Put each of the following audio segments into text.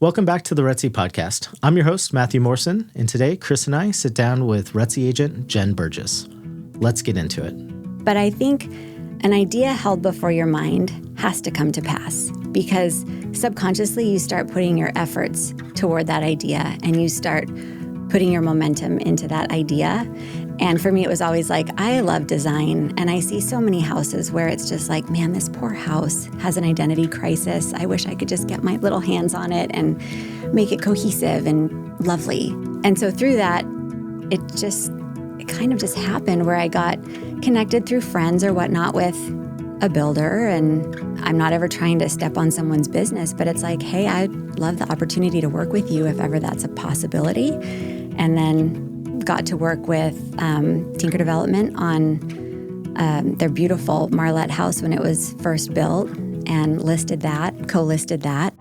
Welcome back to the RETSY podcast. I'm your host, Matthew Morrison, and today Chris and I sit down with RETSY agent Jenn Burgess. Let's get into it. But I think an idea held before your mind has to come to pass because subconsciously you start putting your efforts toward that idea and you start putting your momentum into that idea. And for me, it was always like, I love design, and I see so many houses where it's just like, man, this poor house has an identity crisis. I wish I could just get my little hands on it and make it cohesive and lovely. And so through that, it kind of just happened where I got connected through friends or whatnot with a builder. And I'm not ever trying to step on someone's business, but it's like, hey, I'd love the opportunity to work with you if ever that's a possibility. And then got to work with Tinker Development on their beautiful Marlette house when it was first built and co-listed that.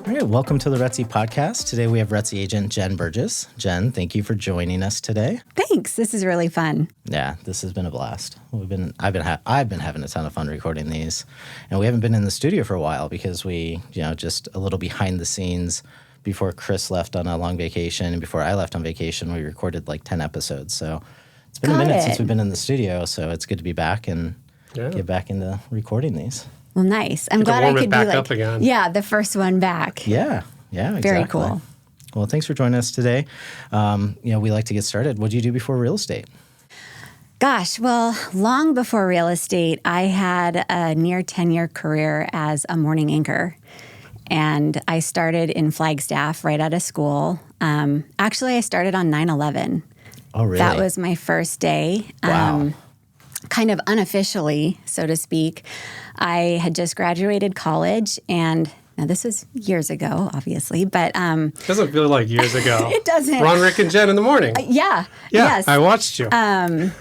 All right, welcome to the RETSY podcast. Today we have RETSY agent Jenn Burgess. Jenn, thank you for joining us today. Thanks. This is really fun. Yeah, this has been a blast. I've been having a ton of fun recording these, and we haven't been in the studio for a while because we, just a little behind the scenes. Before Chris left on a long vacation and before I left on vacation, we recorded like 10 episodes. So it's been a minute since we've been in the studio, so it's good to be back and get back into recording these. Well, nice. I'm glad I could be up again. the first one back. Yeah, exactly. Very cool. Well, thanks for joining us today. We like to get started. What did you do before real estate? Gosh, well, long before real estate, I had a near 10-year career as a morning anchor. And I started in Flagstaff right out of school. Actually, I started on 9/11. Oh, really? That was my first day. Wow. Kind of unofficially, so to speak. I had just graduated college, and now this was years ago, obviously, but doesn't feel like years ago. It doesn't. Ron, Rick, and Jen in the morning. Yes. I watched you. And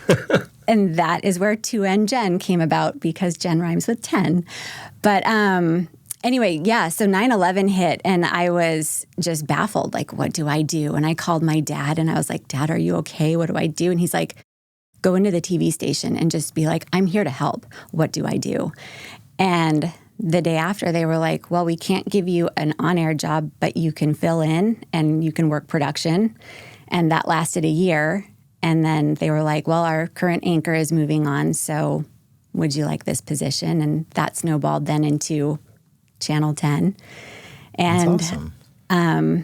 that is where 2N Jen came about because Jen rhymes with 10. But anyway, so 9/11 hit, and I was just baffled. Like, what do I do? And I called my dad, and I was like, Dad, are you okay? What do I do? And he's like, go into the TV station and just be like, I'm here to help. What do I do? And the day after, they were like, well, we can't give you an on-air job, but you can fill in and you can work production. And that lasted a year. And then they were like, well, our current anchor is moving on, so would you like this position? And that snowballed then into Channel 10. And That's awesome.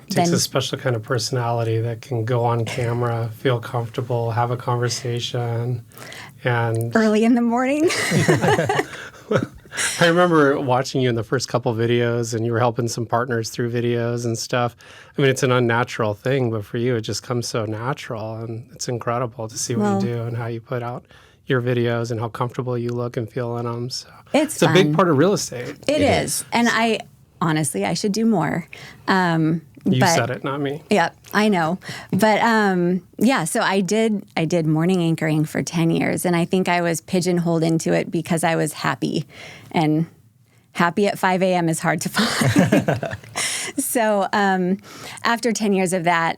Takes a special kind of personality that can go on camera, feel comfortable, have a conversation, and early in the morning. I remember watching you in the first couple videos, and you were helping some partners through videos and stuff. I mean, it's an unnatural thing, but for you, it just comes so natural, and it's incredible to see what you do and how you put out your videos and how comfortable you look and feel in them. So it's a big part of real estate. It is. And honestly, I should do more. You said it, not me. Yeah, I know. But so I did morning anchoring for 10 years, and I think I was pigeonholed into it because I was happy. And happy at 5 a.m. is hard to find. So after 10 years of that,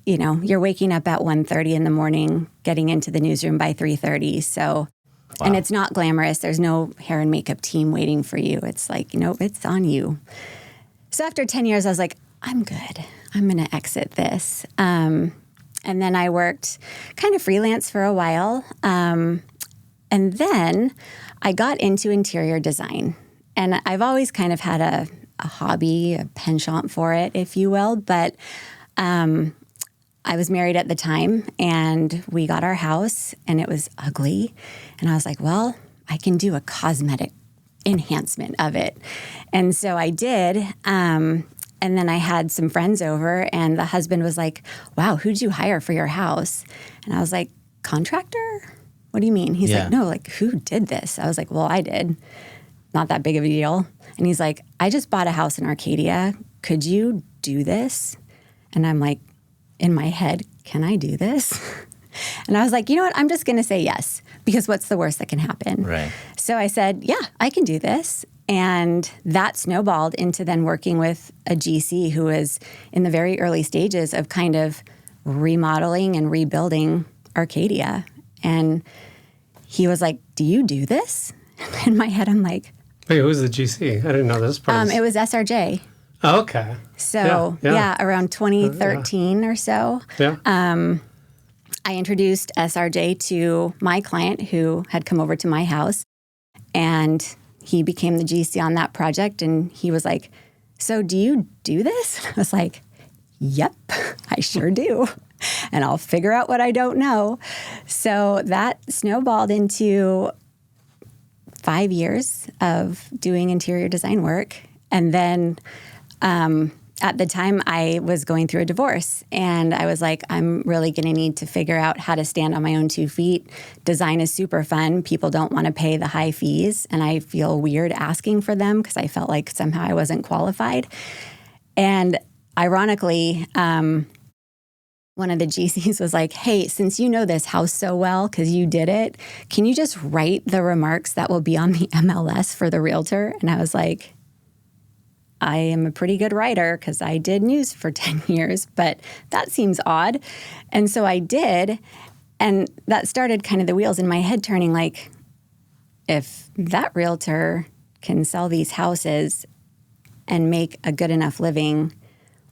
you're waking up at 1:30 in the morning, getting into the newsroom by 3:30. So, wow. And it's not glamorous. There's no hair and makeup team waiting for you. It's like, it's on you. So after 10 years, I was like, I'm good. I'm going to exit this. And then I worked kind of freelance for a while. And then I got into interior design. And I've always kind of had a hobby, a penchant for it, if you will. But I was married at the time, and we got our house, and it was ugly. And I was like, well, I can do a cosmetic enhancement of it. And so I did. And then I had some friends over, and the husband was like, wow, who'd you hire for your house? And I was like, contractor? What do you mean? He's like, no, like, who did this? I was like, well, I did. Not that big of a deal. And he's like, I just bought a house in Arcadia. Could you do this? And I'm like, in my head, can I do this? And I was like, you know what? I'm just going to say yes, because what's the worst that can happen? Right. So I said, yeah, I can do this. And that snowballed into then working with a GC who was in the very early stages of kind of remodeling and rebuilding Arcadia. And he was like, do you do this? In my head, I'm like, wait, who was the GC? I didn't know this part. it was SRJ. Oh, okay. So around 2013 or so. Yeah. I introduced SRJ to my client who had come over to my house, and he became the GC on that project. And he was like, so do you do this? I was like, yep, I sure do. And I'll figure out what I don't know. So that snowballed into 5 years of doing interior design work. And then at the time, I was going through a divorce, and I was like, I'm really going to need to figure out how to stand on my own 2 feet. Design is super fun. People don't want to pay the high fees, and I feel weird asking for them because I felt like somehow I wasn't qualified. And ironically, one of the GCs was like, hey, since you know this house so well because you did it, can you just write the remarks that will be on the MLS for the realtor? And I was like, I am a pretty good writer because I did news for 10 years, but that seems odd. And so I did, and that started kind of the wheels in my head turning, like, if that realtor can sell these houses and make a good enough living,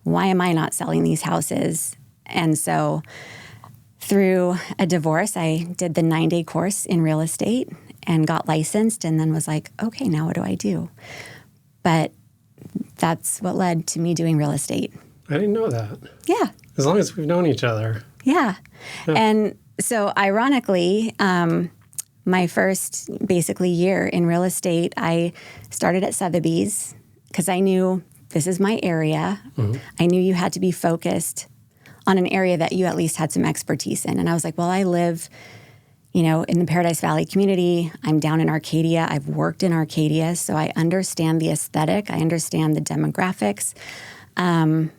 why am I not selling these houses? And so through a divorce, I did the 9-day course in real estate and got licensed, and then was like, okay, now what do I do? But that's what led to me doing real estate. I didn't know that. Yeah. As long as we've known each other. Yeah. And so ironically, my first basically year in real estate, I started at Sotheby's because I knew this is my area. Mm-hmm. I knew you had to be focused on an area that you at least had some expertise in. And I was like, well, I live, in the Paradise Valley community. I'm down in Arcadia. I've worked in Arcadia, so I understand the aesthetic. I understand the demographics. And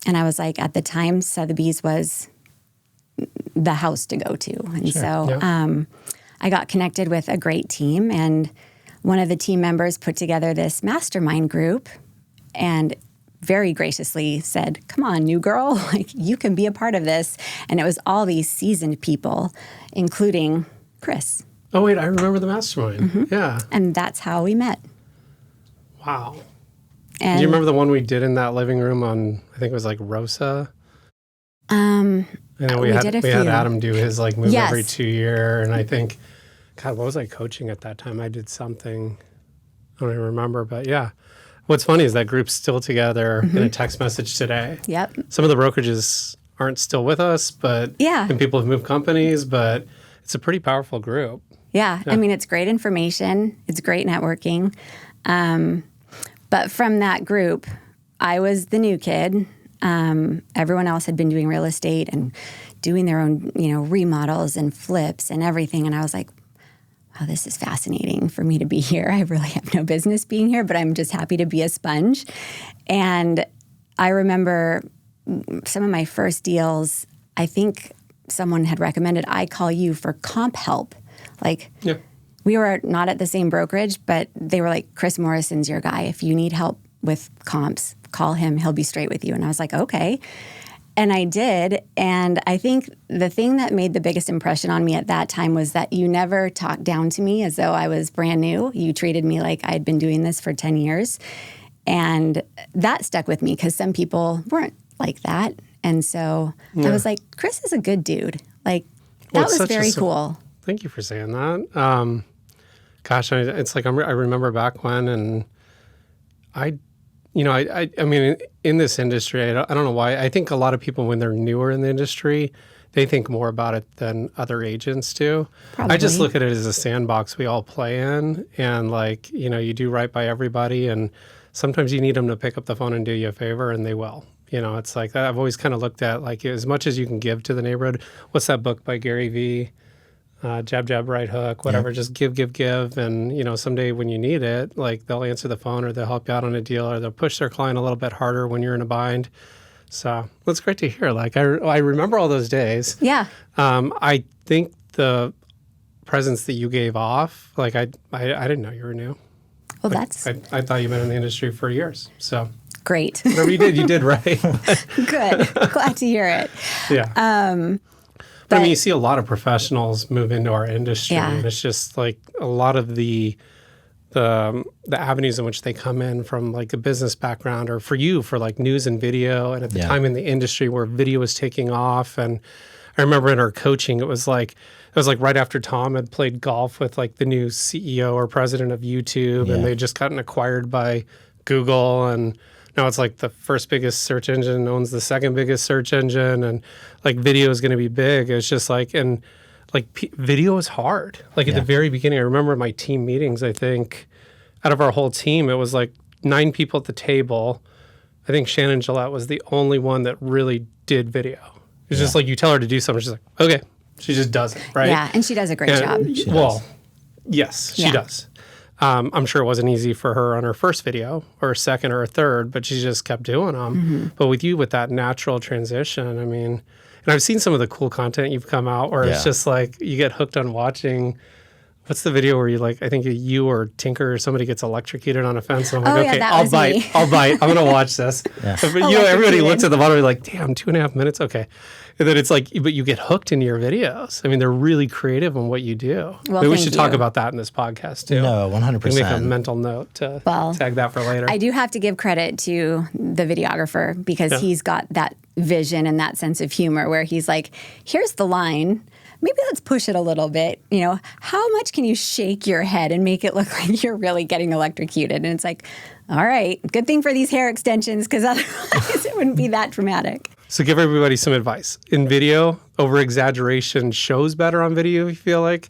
I was like, at the time, Sotheby's was the house to go to. And I got connected with a great team, and one of the team members put together this mastermind group and very graciously said, come on, new girl, like you can be a part of this. And it was all these seasoned people, including Chris. Oh, wait, I remember the mastermind. Mm-hmm. Yeah. And that's how we met. Wow. And do you remember the one we did in that living room on, I think it was like Rosa? And then we had Adam do his like move every 2 year. And I think, God, what was I coaching at that time? I did something, I don't even remember, but yeah. What's funny is that group's still together in a text message today. Yep. Some of the brokerages aren't still with us, but and people have moved companies, but it's a pretty powerful group. Yeah. I mean, it's great information. It's great networking. But from that group, I was the new kid. Everyone else had been doing real estate and doing their own, remodels and flips and everything. And I was like, wow, this is fascinating for me to be here. I really have no business being here, but I'm just happy to be a sponge. And I remember some of my first deals, I think someone had recommended I call you for comp help. We were not at the same brokerage, but they were like, Chris Morrison's your guy. If you need help with comps, call him. He'll be straight with you. And I was like, okay. And I did. And I think the thing that made the biggest impression on me at that time was that you never talked down to me as though I was brand new. You treated me like I'd been doing this for 10 years. And that stuck with me because some people weren't like that. And so I was like, Chris is a good dude. Like, that was very cool. Thank you for saying that. It's like I remember back when, and I mean, in this industry, I don't know why. I think a lot of people, when they're newer in the industry, they think more about it than other agents do. Probably. I just look at it as a sandbox we all play in. And you do right by everybody. And sometimes you need them to pick up the phone and do you a favor, and they will. It's like that. I've always kind of looked at as much as you can give to the neighborhood. What's that book by Gary Vee? Jab, jab, right hook, whatever. Yeah. Just give. And, someday when you need it, they'll answer the phone or they'll help you out on a deal or they'll push their client a little bit harder when you're in a bind. So it's great to hear. I remember all those days. Yeah. I think the presence that you gave off, I didn't know you were new. Well, that's... I thought you've been in the industry for years, so... Great. Whatever you did right. Good. Glad to hear it. Yeah. But I mean, you see a lot of professionals move into our industry, and it's just like a lot of the avenues in which they come in from like a business background, or for you, for like news and video, and at the time in the industry where video was taking off. And I remember in our coaching, it was like right after Tom had played golf with like the new CEO or president of YouTube, and they just gotten acquired by Google, and now it's like the first biggest search engine owns the second biggest search engine, and like video is going to be big. It's just like, and like video is hard. Like at the very beginning, I remember my team meetings, I think out of our whole team, it was like 9 people at the table. I think Shannon Gillette was the only one that really did video. It's just like you tell her to do something, she's like, okay. She just does it, right? Yeah, and she does a great job. Yes, she does. I'm sure it wasn't easy for her on her first video or second or third, but she just kept doing them. But with you, with that natural transition, I mean, and I've seen some of the cool content you've come out where it's just like you get hooked on watching. What's the video where you like, I think you or Tinker or somebody gets electrocuted on a fence, and I'm like, okay, I'll bite. I'm going to watch this. But, everybody looks at the bottom and like, damn, 2.5 minutes. Okay. And then it's like, but you get hooked into your videos. I mean, they're really creative on what you do. Well, maybe we should talk about that in this podcast too. No, 100%. Make a mental note to tag that for later. I do have to give credit to the videographer because he's got that vision and that sense of humor where he's like, here's the line. Maybe let's push it a little bit. You know, how much can you shake your head and make it look like you're really getting electrocuted? And it's like, all right, good thing for these hair extensions because otherwise it wouldn't be that dramatic. So give everybody some advice. In video, over-exaggeration shows better on video, you feel like?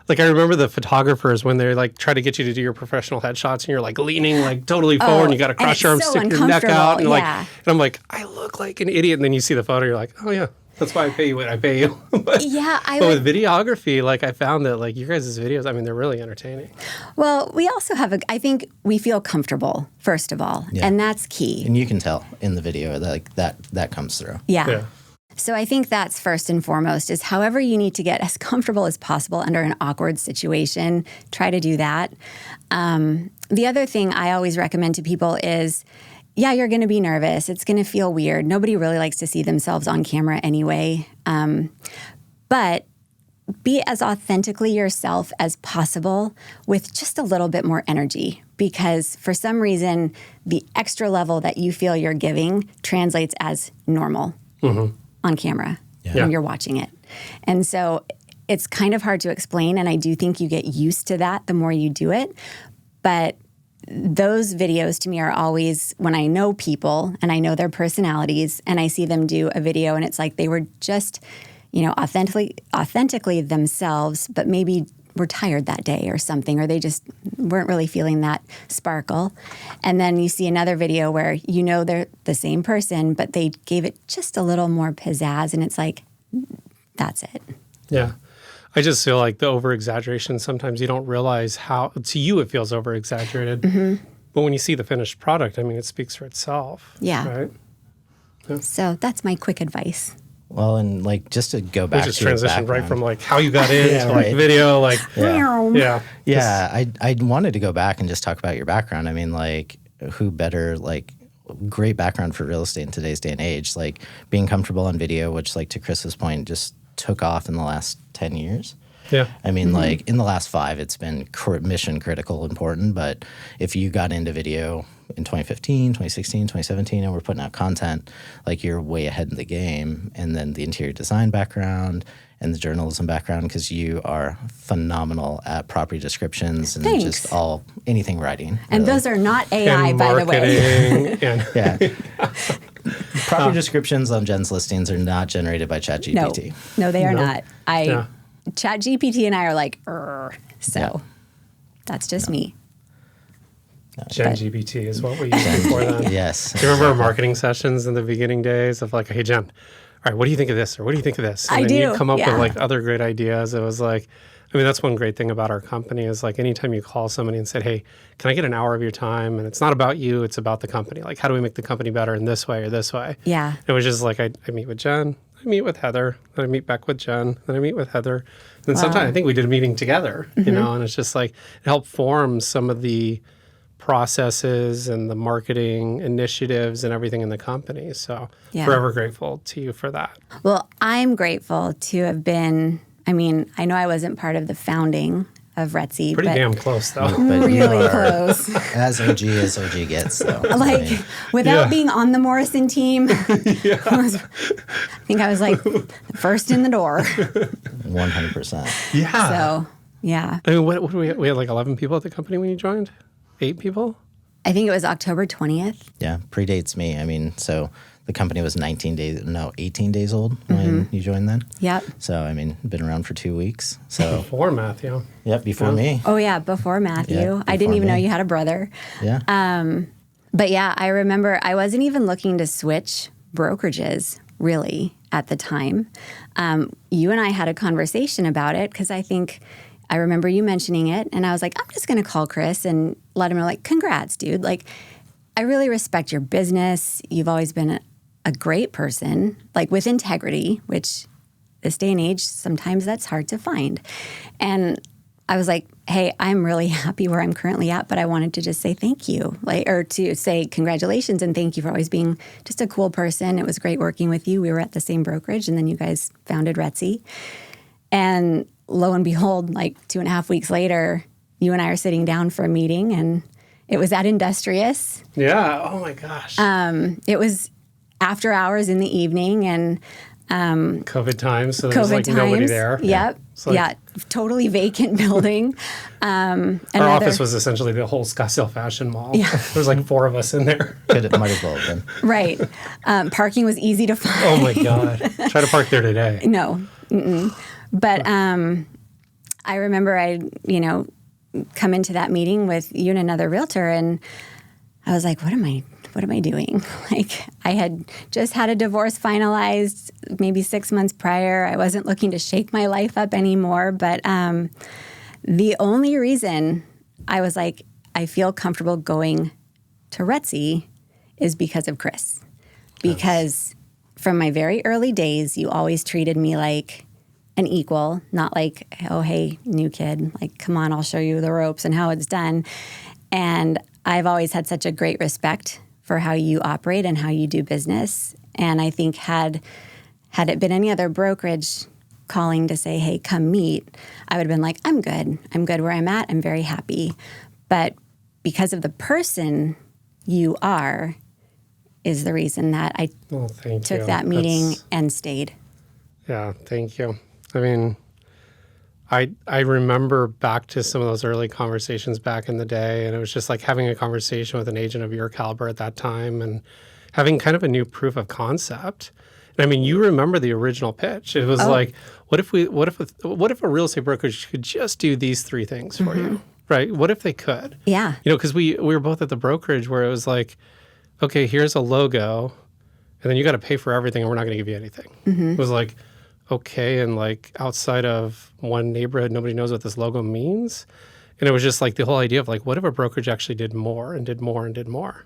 Like I remember the photographers when they like try to get you to do your professional headshots and you're like leaning like totally forward and you got to cross your arms, stick your neck out. And and I'm like, I look like an idiot. And then you see the photo, you're like, oh yeah. That's why I pay you what I pay you. But with videography, like I found that like your guys' videos, I mean, they're really entertaining. Well, we also have I think we feel comfortable, first of all, and that's key. And you can tell in the video that like that comes through. Yeah. So I think that's first and foremost is however you need to get as comfortable as possible under an awkward situation, try to do that. The other thing I always recommend to people is, you're going to be nervous. It's going to feel weird. Nobody really likes to see themselves on camera anyway. But be as authentically yourself as possible with just a little bit more energy. Because for some reason, the extra level that you feel you're giving translates as normal on camera when you're watching it. And so it's kind of hard to explain. And I do think you get used to that the more you do it. But those videos to me are always when I know people and I know their personalities and I see them do a video and it's like they were just, authentically themselves, but maybe were tired that day or something, or they just weren't really feeling that sparkle. And then you see another video where they're the same person, but they gave it just a little more pizzazz and it's like, that's it. Yeah. I just feel like the over-exaggeration, sometimes you don't realize how, to you it feels over-exaggerated. But when you see the finished product, I mean, it speaks for itself. Yeah. Right? Yeah. So that's my quick advice. Well, and like just to go back to just transitioned right from like how you got into like video, like I wanted to go back and just talk about your background. I mean, like who better, like great background for real estate in today's day and age, like being comfortable on video, which like to Chris's point just took off in the last 10 years. Yeah. I mean, like in the last 5, it's been mission critical important. But if you got into video in 2015, 2016, 2017, and we're putting out content, like you're way ahead in the game. And then the interior design background and the journalism background, because you are phenomenal at property descriptions and just anything writing. And those are not AI, by the way. Property descriptions on Jenn's listings are not generated by ChatGPT. No, they are not. ChatGPT and I are like, that's just me. Jenn GPT is what we used before then. Yes. Do you remember our marketing sessions in the beginning days of like, hey, Jenn, all right, what do you think of this? Or what do you think of this? And then you'd come up with like other great ideas. It was like, I mean, that's one great thing about our company is like anytime you call somebody and said, hey, can I get an hour of your time? And it's not about you, it's about the company. Like, how do we make the company better in this way or this way? Yeah. It was just like, I meet with Jenn, I meet with Heather, then I meet back with Jenn, then I meet with Heather. And then sometimes I think we did a meeting together, and it's just like, it helped form some of the processes and the marketing initiatives and everything in the company. So forever grateful to you for that. Well, I'm grateful to have been, I mean, I know I wasn't part of the founding of RETSY. Pretty but damn close, though. But you really are close. as OG as OG gets, though. Like, without being on the Morrison team, I think I was like the first in the door. 100%. Yeah. So, yeah. I mean, what we had like 11 people at the company when you joined? 8 people? I think it was October 20th. Yeah, predates me. I mean, so the company was 18 days old when you joined then. Yep. So, I mean, been around for 2 weeks. So, Before Matthew. yep, before me. Oh, yeah, before Matthew. Yeah, I didn't before even know me. you had a brother. Yeah. But yeah, I remember I wasn't even looking to switch brokerages really at the time. You and I had a conversation about it because I remember you mentioning it, and I was like, I'm just going to call Chris and let him know, like, congrats, dude. Like, I really respect your business. You've always been a great person, like with integrity, which this day and age, sometimes that's hard to find. And I was like, hey, I'm really happy where I'm currently at, but I wanted to just say thank you, or to say congratulations and thank you for always being just a cool person. It was great working with you. We were at the same brokerage, and then you guys founded RETSY. And lo and behold, like 2.5 weeks later, you and I are sitting down for a meeting, and it was at Industrious. Yeah. Oh my gosh. It was after hours in the evening, and COVID times, so there's like nobody there. Yep. Like, totally vacant building. Our office was essentially the whole Scottsdale Fashion Mall. Yeah. There's like 4 of us in there. Might as well have been. Right. Parking was easy to find. Oh my God. Try to park there today. No. But I remember I come into that meeting with you and another realtor, and I was like, what am I doing? Like, I had just had a divorce finalized maybe 6 months prior. I wasn't looking to shake my life up anymore. But the only reason I was like, I feel comfortable going to RETSY is because of Chris. Because from my very early days, you always treated me like an equal, not like, oh, hey, new kid, like, come on, I'll show you the ropes and how it's done. And I've always had such a great respect for how you operate and how you do business. And I think had it been any other brokerage calling to say, hey, come meet, I would have been like, I'm good where I'm at. I'm very happy. But because of the person you are is the reason that I took that meeting and stayed. Yeah, thank you. I mean, I remember back to some of those early conversations back in the day, and it was just like having a conversation with an agent of your caliber at that time and having kind of a new proof of concept. And I mean, you remember the original pitch. It was like, what if a real estate brokerage could just do these 3 things for you, right? What if they could? Yeah. Because we were both at the brokerage where it was like, okay, here's a logo, and then you got to pay for everything, and we're not going to give you anything. It was like, okay, and like outside of one neighborhood, nobody knows what this logo means. And it was just like the whole idea of like, what if a brokerage actually did more and did more and did more?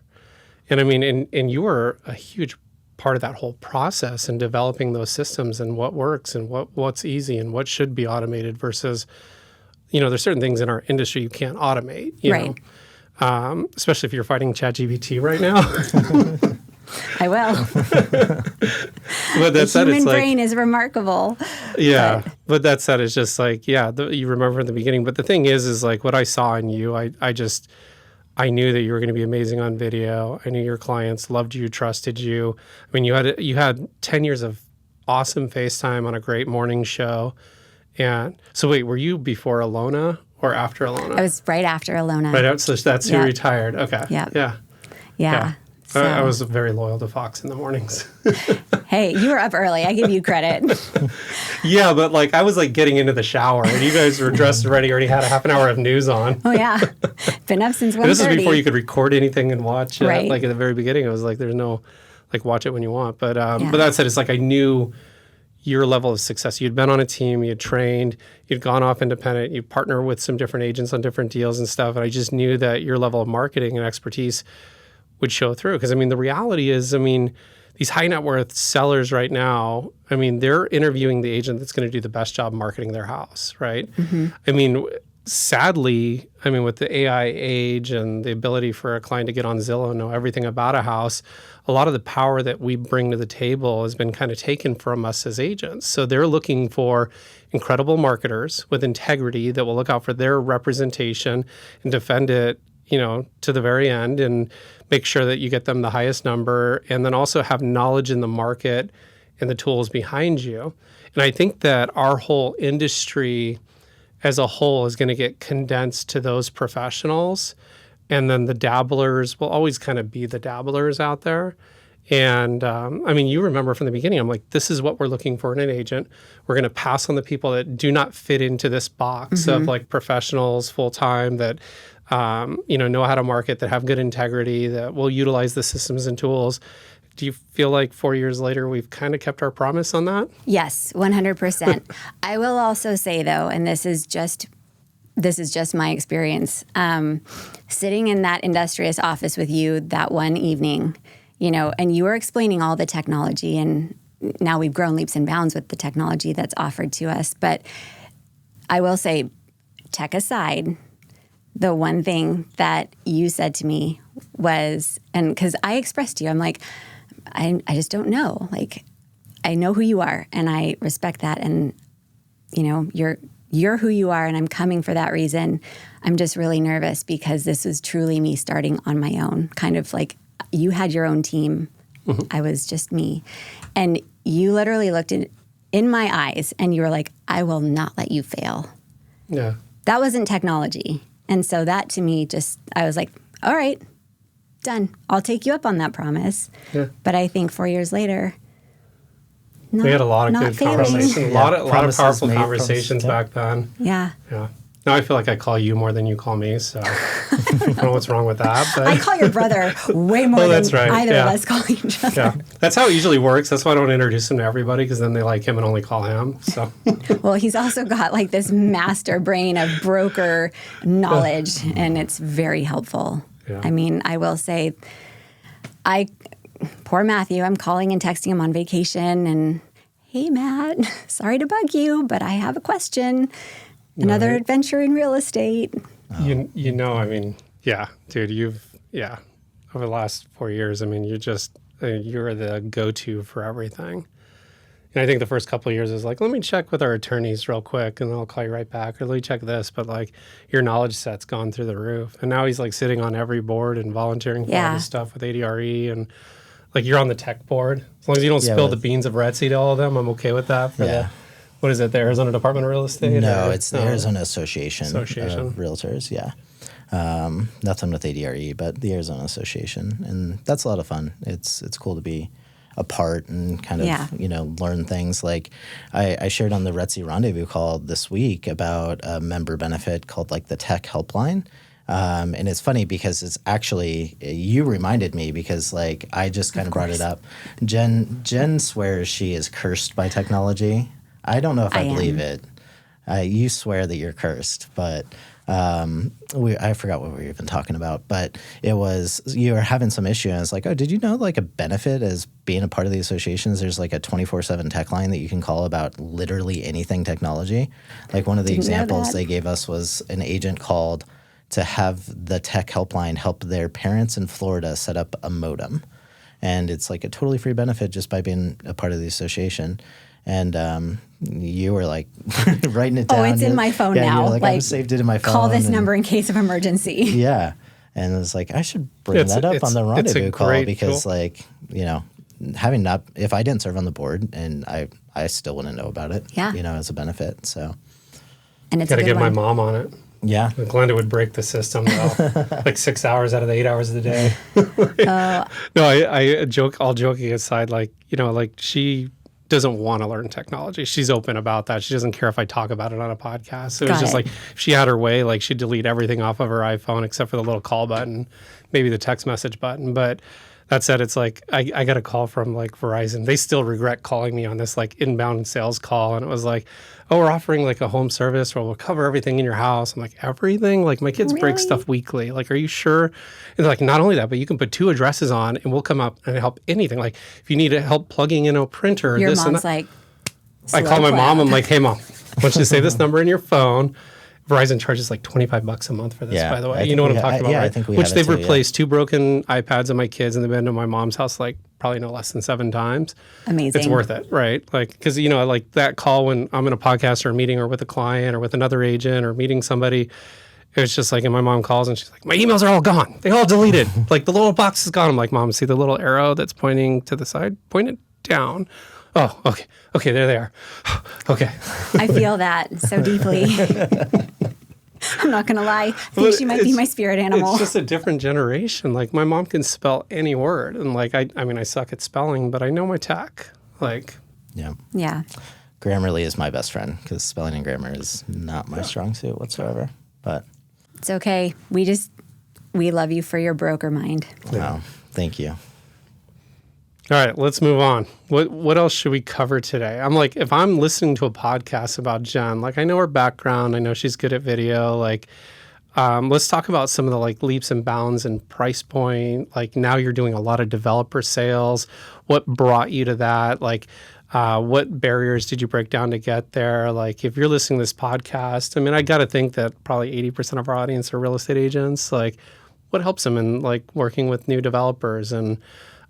And I mean, and you were a huge part of that whole process in developing those systems and what works and what's easy and what should be automated versus, there's certain things in our industry you can't automate, you know, especially if you're fighting ChatGPT right now. I will. But that said, the human it's brain is remarkable. Yeah, but that said, it's just like, you remember in the beginning. But the thing is like what I saw in you, I knew that you were going to be amazing on video. I knew your clients loved you, trusted you. I mean, you had 10 years of awesome FaceTime on a great morning show. And so wait, were you before Alona or after Alona? I was right after Alona. Right out, so that's you retired. Okay. Yeah. So. I was very loyal to Fox in the mornings. Hey, you were up early. I give you credit. Yeah, but like I was like getting into the shower and you guys were dressed and ready, already had a half an hour of news on. Oh yeah, been up since 1:30. This is before you could record anything and watch it. Right. Like at the very beginning, it was like there's no like watch it when you want. But that said, it's like I knew your level of success. You'd been on a team, you had trained, you'd gone off independent, you partner with some different agents on different deals and stuff. And I just knew that your level of marketing and expertise would show through. Because, I mean, the reality is, I mean, these high net worth sellers right now, I mean, they're interviewing the agent that's going to do the best job marketing their house, right? I mean, sadly, I mean, with the AI age and the ability for a client to get on Zillow and know everything about a house, a lot of the power that we bring to the table has been kind of taken from us as agents. So they're looking for incredible marketers with integrity that will look out for their representation and defend it, to the very end, and make sure that you get them the highest number, and then also have knowledge in the market and the tools behind you. And I think that our whole industry as a whole is going to get condensed to those professionals. And then the dabblers will always kind of be the dabblers out there. And you remember from the beginning, I'm like, this is what we're looking for in an agent. We're going to pass on the people that do not fit into this box of like professionals full-time that, know how to market, that have good integrity, that will utilize the systems and tools. Do you feel like 4 years later, we've kind of kept our promise on that? Yes, 100%. I will also say, though, and this is just my experience, sitting in that industrious office with you that one evening, and you were explaining all the technology, and now we've grown leaps and bounds with the technology that's offered to us. But I will say, tech aside, the one thing that you said to me was, and because I expressed to you, I'm like, I just don't know. Like, I know who you are, and I respect that. And, you're who you are, and I'm coming for that reason. I'm just really nervous because this was truly me starting on my own. Kind of like you had your own team. Mm-hmm. I was just me. And you literally looked in my eyes, and you were like, I will not let you fail. Yeah. That wasn't technology. And so that to me I was like, all right, done. I'll take you up on that promise. Yeah. But I think 4 years later, we had a lot of good conversations. A lot of powerful conversations back then. Yeah. Yeah. Now I feel like I call you more than you call me, so I don't know what's wrong with that. But I call your brother way more than either of us call each other. Yeah. That's how it usually works. That's why I don't introduce him to everybody, because then they like him and only call him. So. Well, he's also got like this master brain of broker knowledge, and it's very helpful. Yeah. I mean, I will say, poor Matthew, I'm calling and texting him on vacation, and hey, Matt, sorry to bug you, but I have a question. Another adventure in real estate. Dude, over the last 4 years, you're the go-to for everything. And I think the first couple of years is like, let me check with our attorneys real quick, and then I'll call you right back, or let me check this. But like, your knowledge set's gone through the roof. And now he's like sitting on every board and volunteering for all this stuff with ADRE, and like you're on the tech board. As long as you don't spill the beans of RETSY to all of them, I'm okay with that. What is it, the Arizona Department of Real Estate? No, it's the Arizona Association of Realtors, nothing with ADRE, but the Arizona Association. And that's a lot of fun. It's cool to be a part and kind of, learn things. Like I shared on the RETSY Rendezvous call this week about a member benefit called like the Tech Helpline. And it's funny because it's actually, you reminded me because like I just kind of brought it up. Jenn swears she is cursed by technology. I don't know if I believe it. You swear that you're cursed, but I forgot what we were even talking about. But it was, you were having some issue, and it's like, oh, did you know like a benefit as being a part of the associations? There's like a 24/7 tech line that you can call about literally anything technology. Like one of the examples they gave us was an agent called to have the tech helpline help their parents in Florida set up a modem. And it's like a totally free benefit just by being a part of the association. And you were like writing it down. Oh, it's in my phone now. Like I saved it in my phone. Call this number in case of emergency. Yeah. And it was like, I should bring that up on the rendezvous call because tool. Like, if I didn't serve on the board, and I still wouldn't know about it, as a benefit. So. And it's got to get my mom on it. Yeah. Glenda would break the system though, like 6 hours out of the 8 hours of the day. No, I joke, all joking aside, like she doesn't want to learn technology. She's open about that. She doesn't care if I talk about it on a podcast. So it was just like, if she had her way, like she'd delete everything off of her iPhone except for the little call button, maybe the text message button. But that said, it's like, I got a call from like Verizon. They still regret calling me on this like inbound sales call. And it was like, oh, we're offering like a home service where we'll cover everything in your house. I'm like, everything? Like my kids break stuff weekly. Like, are you sure? And they're like, not only that, but you can put 2 addresses on and we'll come up and help anything. Like if you need help plugging in a printer. Your mom's like, I call my mom. I'm like, hey, Mom, I want you to save this number in your phone. Verizon charges like $25 a month for this, Yeah, by the I way. think You know what we I'm talking about, yeah, I right? think we Which have it they've too, yeah. replaced 2 broken iPads in my kids and they've been to my mom's house like probably no less than 7 times. Amazing. It's worth it, right? Like, because, you know, like that call when I'm in a podcast or a meeting or with a client or with another agent or meeting somebody, it's just like, and my mom calls and she's like, my emails are all gone. They all deleted. Like the little box is gone. I'm like, Mom, see the little arrow that's pointing to the side? Point it down. Oh, okay. Okay, there they are. Okay. I feel that so deeply. I'm not going to lie. I think she might be my spirit animal. It's just a different generation. Like my mom can spell any word. And like, I mean, I suck at spelling, but I know my tech. Like, Yeah. Yeah. Grammarly is my best friend because spelling and grammar is not my strong suit whatsoever. But It's okay. We love you for your broker mind. wow, thank you. all right, let's move on. What else should we cover today? I'm like, if I'm listening to a podcast about Jenn, like I know her background, I know she's good at video. Like, let's talk about some of the like leaps and bounds and price point. Like now you're doing a lot of developer sales. What brought you to that? Like, what barriers did you break down to get there? Like, if you're listening to this podcast, I mean, I got to think that probably 80% of our audience are real estate agents. Like, what helps them in like working with new developers and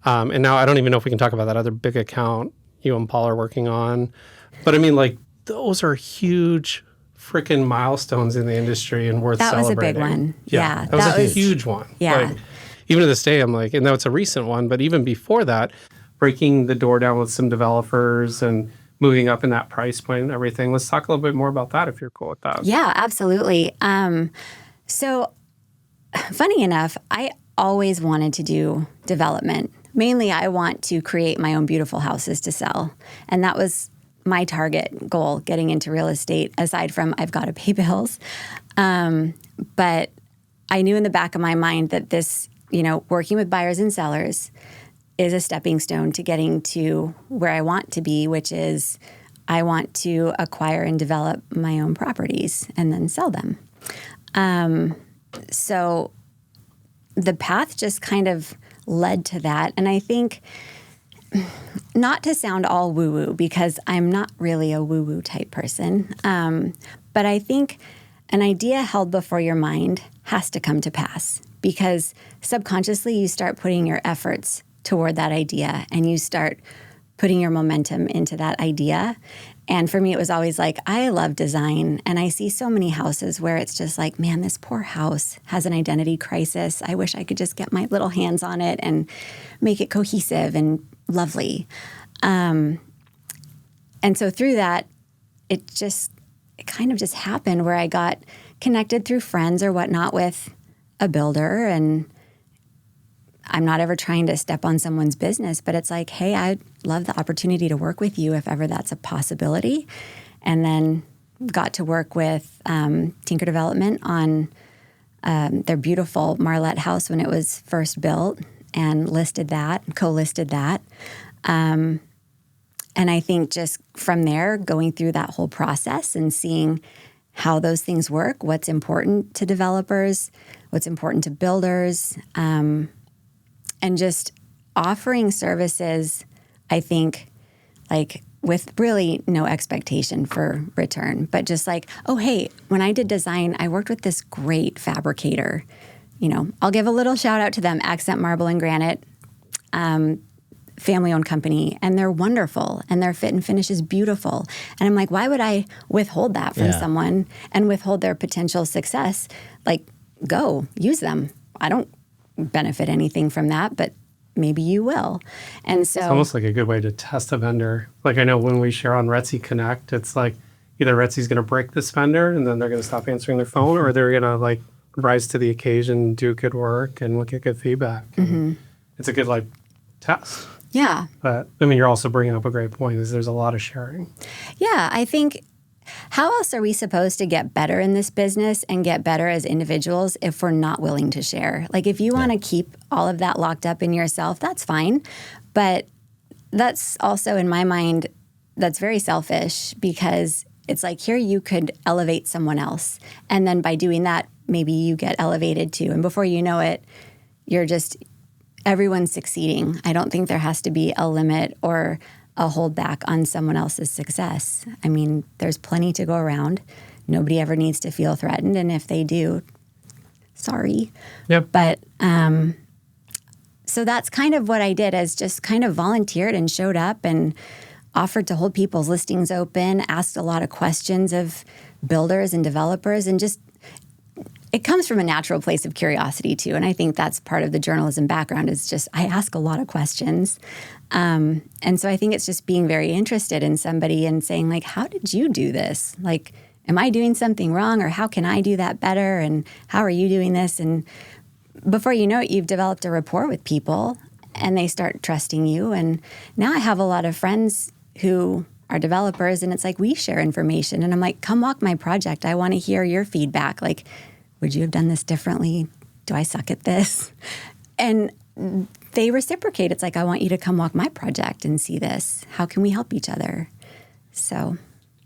now I don't even know if we can talk about that other big account you and Paul are working on. But I mean, like, those are huge freaking milestones in the industry and worth That was a celebrating. big one. Yeah, that was a huge one. Yeah. Like, even to this day, I'm like, and now it's a recent one, but even before that, breaking the door down with some developers and moving up in that price point and everything. Let's talk a little bit more about that if you're cool with that. Yeah, absolutely. So funny enough, I always wanted to do development. Mainly, I want to create my own beautiful houses to sell. And that was my target goal getting into real estate, aside from I've got to pay bills. But I knew in the back of my mind that this, you know, working with buyers and sellers is a stepping stone to getting to where I want to be, which is I want to acquire and develop my own properties and then sell them. So the path just kind of led to that. And I think, not to sound all woo-woo, because I'm not really a woo-woo type person, but I think an idea held before your mind has to come to pass, because subconsciously you start putting your efforts toward that idea and you start putting your momentum into that idea. And for me, it was always like, I love design, and I see so many houses where it's just like, man, this poor house has an identity crisis. I wish I could just get my little hands on it and make it cohesive and lovely. And so through that, it kind of just happened where I got connected through friends or whatnot with a builder, and I'm not ever trying to step on someone's business, but it's like, hey, I'd love the opportunity to work with you if ever that's a possibility. And then got to work with Tinker Development on their beautiful Marlette house when it was first built, and co-listed that. And I think just from there, going through that whole process and seeing how those things work, what's important to developers, what's important to builders, and just offering services, I think, like with really no expectation for return, but just like, oh, hey, when I did design, I worked with this great fabricator. You know, I'll give a little shout out to them, Accent Marble and Granite, family-owned company, and they're wonderful, and their fit and finish is beautiful. And I'm like, why would I withhold that from someone and withhold their potential success? Like, go, use them. I don't benefit anything from that, but maybe you will. And so it's almost like a good way to test a vendor. Like I know when we share on RETSY Connect, it's like either RETSY's going to break this vendor and then they're going to stop answering their phone, or they're going to like rise to the occasion, do good work, and look at good feedback. It's a good like test. Yeah. But I mean, you're also bringing up a great point, is there's a lot of sharing. Yeah, I think, how else are we supposed to get better in this business and get better as individuals if we're not willing to share? Like, if you want to keep all of that locked up in yourself, that's fine. But that's also, in my mind, that's very selfish, because it's like, here you could elevate someone else. And then by doing that, maybe you get elevated too. And before you know it, everyone's succeeding. I don't think there has to be a limit or a holdback on someone else's success. I mean, there's plenty to go around. nobody ever needs to feel threatened. And if they do, sorry. Yep. But so that's kind of what I did, is just kind of volunteered and showed up and offered to hold people's listings open, asked a lot of questions of builders and developers, and just it comes from a natural place of curiosity too. And I think that's part of the journalism background, is just I ask a lot of questions. And so I think it's just being very interested in somebody and saying, like, how did you do this? Like, am I doing something wrong, or how can I do that better? And how are you doing this? And before you know it, you've developed a rapport with people and they start trusting you. And now I have a lot of friends who are developers, and it's like we share information. And I'm like, come walk my project. I want to hear your feedback. Like, would you have done this differently? Do I suck at this? And they reciprocate. It's like, I want you to come walk my project and see this. How can we help each other? So.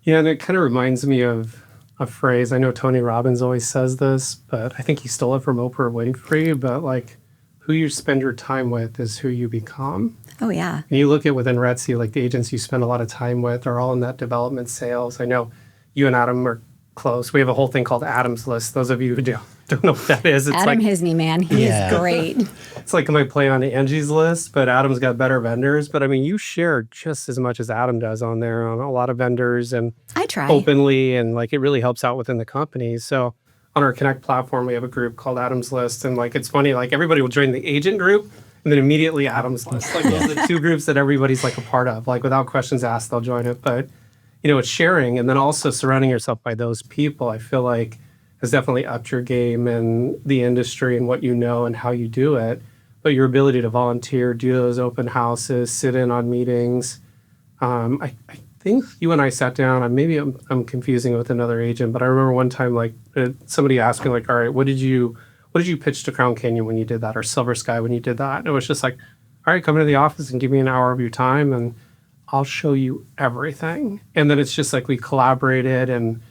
Yeah, and it kind of reminds me of a phrase. I know Tony Robbins always says this, but I think he stole it from Oprah Winfrey. But like, who you spend your time with is who you become. Oh, yeah. And you look at within RETSY, like the agents you spend a lot of time with are all in that development sales. I know you and Adam are close. We have a whole thing called Adam's List. Those of you who don't know what that is, it's Adam like Hisney, man. He is great. It's like my play on Angie's List, but Adam's got better vendors. But I mean, you share just as much as Adam does on there on a lot of vendors, and I try openly, and like it really helps out within the company. So on our Connect platform, we have a group called Adam's List, and like it's funny, like everybody will join the agent group, and then immediately Adam's List. Like those are the two groups that everybody's like a part of. Like without questions asked, they'll join it. But you know, it's sharing, and then also surrounding yourself by those people, I feel like has definitely upped your game in the industry and what you know and how you do it. But your ability to volunteer, do those open houses, sit in on meetings. I think you and I sat down, and maybe I'm confusing it with another agent, but I remember one time like somebody asked me like, all right, what did you pitch to Crown Canyon when you did that, or Silver Sky when you did that? And it was just like, all right, come into the office and give me an hour of your time, and I'll show you everything. And then it's just like we collaborated. And,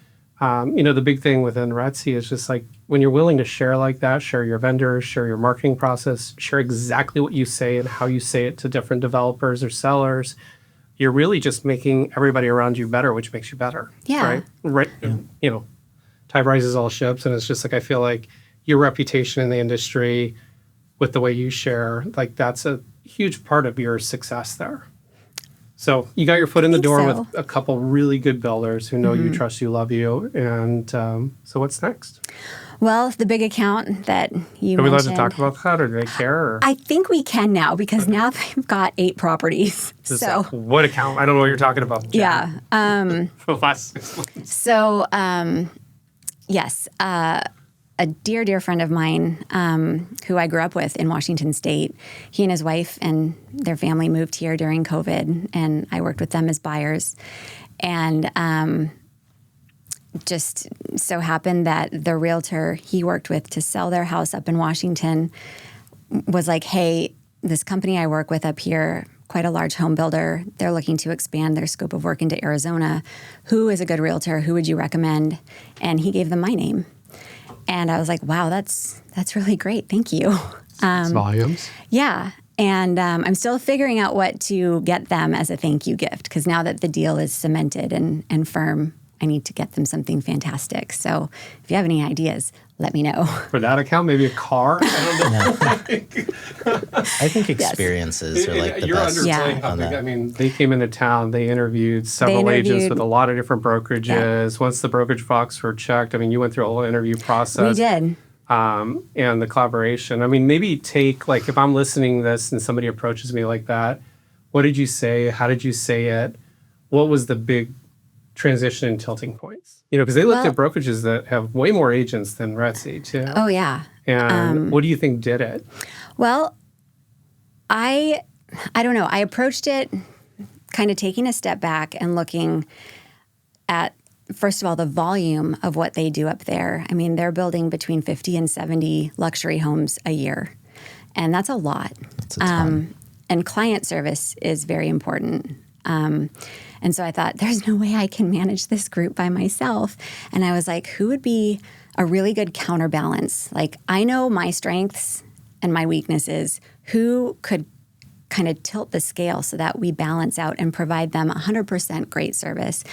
you know, the big thing within RETSY is just like when you're willing to share like that, share your vendors, share your marketing process, share exactly what you say and how you say it to different developers or sellers, you're really just making everybody around you better, which makes you better. Yeah. Right. Yeah. You know, tide rises all ships. And it's just like, I feel like your reputation in the industry with the way you share, like that's a huge part of your success there. So you got your foot in the door with a couple really good builders who know you, trust you, love you. And so what's next? Well, the big account that you mentioned. Are we allowed to talk about that, or do they care? Or? I think we can now, because now they've got 8 properties. So what account? I don't know what you're talking about, Jen. Yeah. For the last 6 months. So, yes, a dear friend of mine who I grew up with in Washington State, he and his wife and their family moved here during COVID, and I worked with them as buyers. And just so happened that the realtor he worked with to sell their house up in Washington was like, hey, this company I work with up here, quite a large home builder, they're looking to expand their scope of work into Arizona. Who is a good realtor? Who would you recommend? And he gave them my name. And I was like, wow, that's really great. Thank you. It's volumes. Yeah. And I'm still figuring out what to get them as a thank you gift, because now that the deal is cemented and firm, I need to get them something fantastic. So if you have any ideas, let me know. For that account, maybe a car? I don't know. I think experiences are like the You're best. underplaying how big. I mean, they came into town, they interviewed several agents with a lot of different brokerages. Yeah. Once the brokerage box were checked, I mean, you went through a whole interview process. We did. And the collaboration. I mean, maybe take, like, if I'm listening to this and somebody approaches me like that, what did you say? How did you say it? What was the big transition and tilting points? You know, because they looked at brokerages that have way more agents than RETSY, too. Oh, yeah. And what do you think did it? Well, I don't know. I approached it kind of taking a step back and looking at, first of all, the volume of what they do up there. I mean, they're building between 50 and 70 luxury homes a year. And that's a lot. That's a ton. And client service is very important. And so I thought, there's no way I can manage this group by myself. And I was like, who would be a really good counterbalance? Like, I know my strengths and my weaknesses. Who could kind of tilt the scale so that we balance out and provide them 100% great service.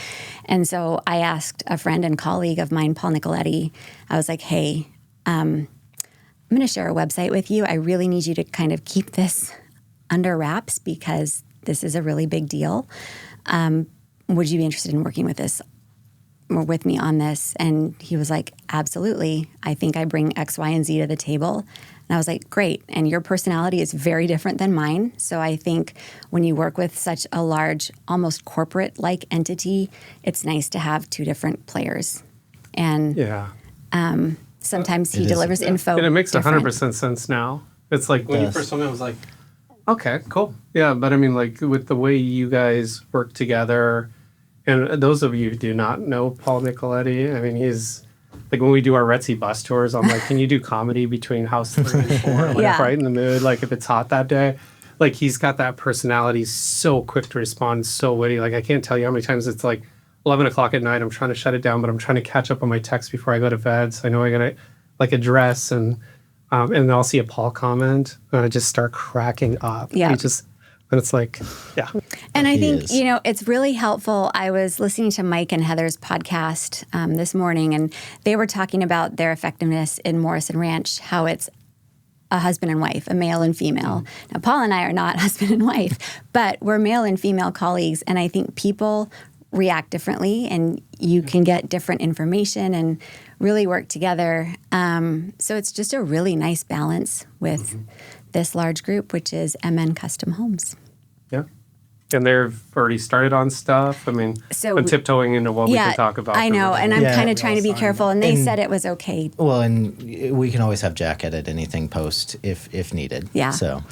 And so I asked a friend and colleague of mine, Paul Nicoletti, I was like, hey, I'm going to share a website with you. I really need you to kind of keep this under wraps because this is a really big deal. Would you be interested in working with this or with me on this? And he was like, absolutely. I think I bring X, Y, and Z to the table. And I was like, great. And your personality is very different than mine. So I think when you work with such a large, almost corporate-like entity, it's nice to have two different players. And sometimes he delivers info. And it makes different. 100% sense now. It's like when you first told me, I was like, okay, cool. Yeah, but I mean, like with the way you guys work together, and those of you who do not know Paul Nicoletti, I mean, he's like when we do our RETSY bus tours, I'm like, can you do comedy between house 3 and 4? Like right in the mood, like if it's hot that day. Like he's got that personality, so quick to respond, so witty. Like I can't tell you how many times it's like 11 o'clock at night, I'm trying to shut it down, but I'm trying to catch up on my text before I go to bed. So I know I got to like address and then I'll see a Paul comment and I just start cracking up. Yeah. And it's like, yeah. And I think, it's really helpful. I was listening to Mike and Heather's podcast this morning, and they were talking about their effectiveness in Morrison Ranch, how it's a husband and wife, a male and female. Now, Paul and I are not husband and wife, but we're male and female colleagues, and I think people react differently, and you can get different information and really work together. So it's just a really nice balance with this large group, which is MN Custom Homes. Yeah. And they've already started on stuff. I mean, I'm tiptoeing into what we can talk about. I know, and I'm kind of trying to be careful, and they said it was okay. Well, and we can always have Jack edit anything post if needed. Yeah. So,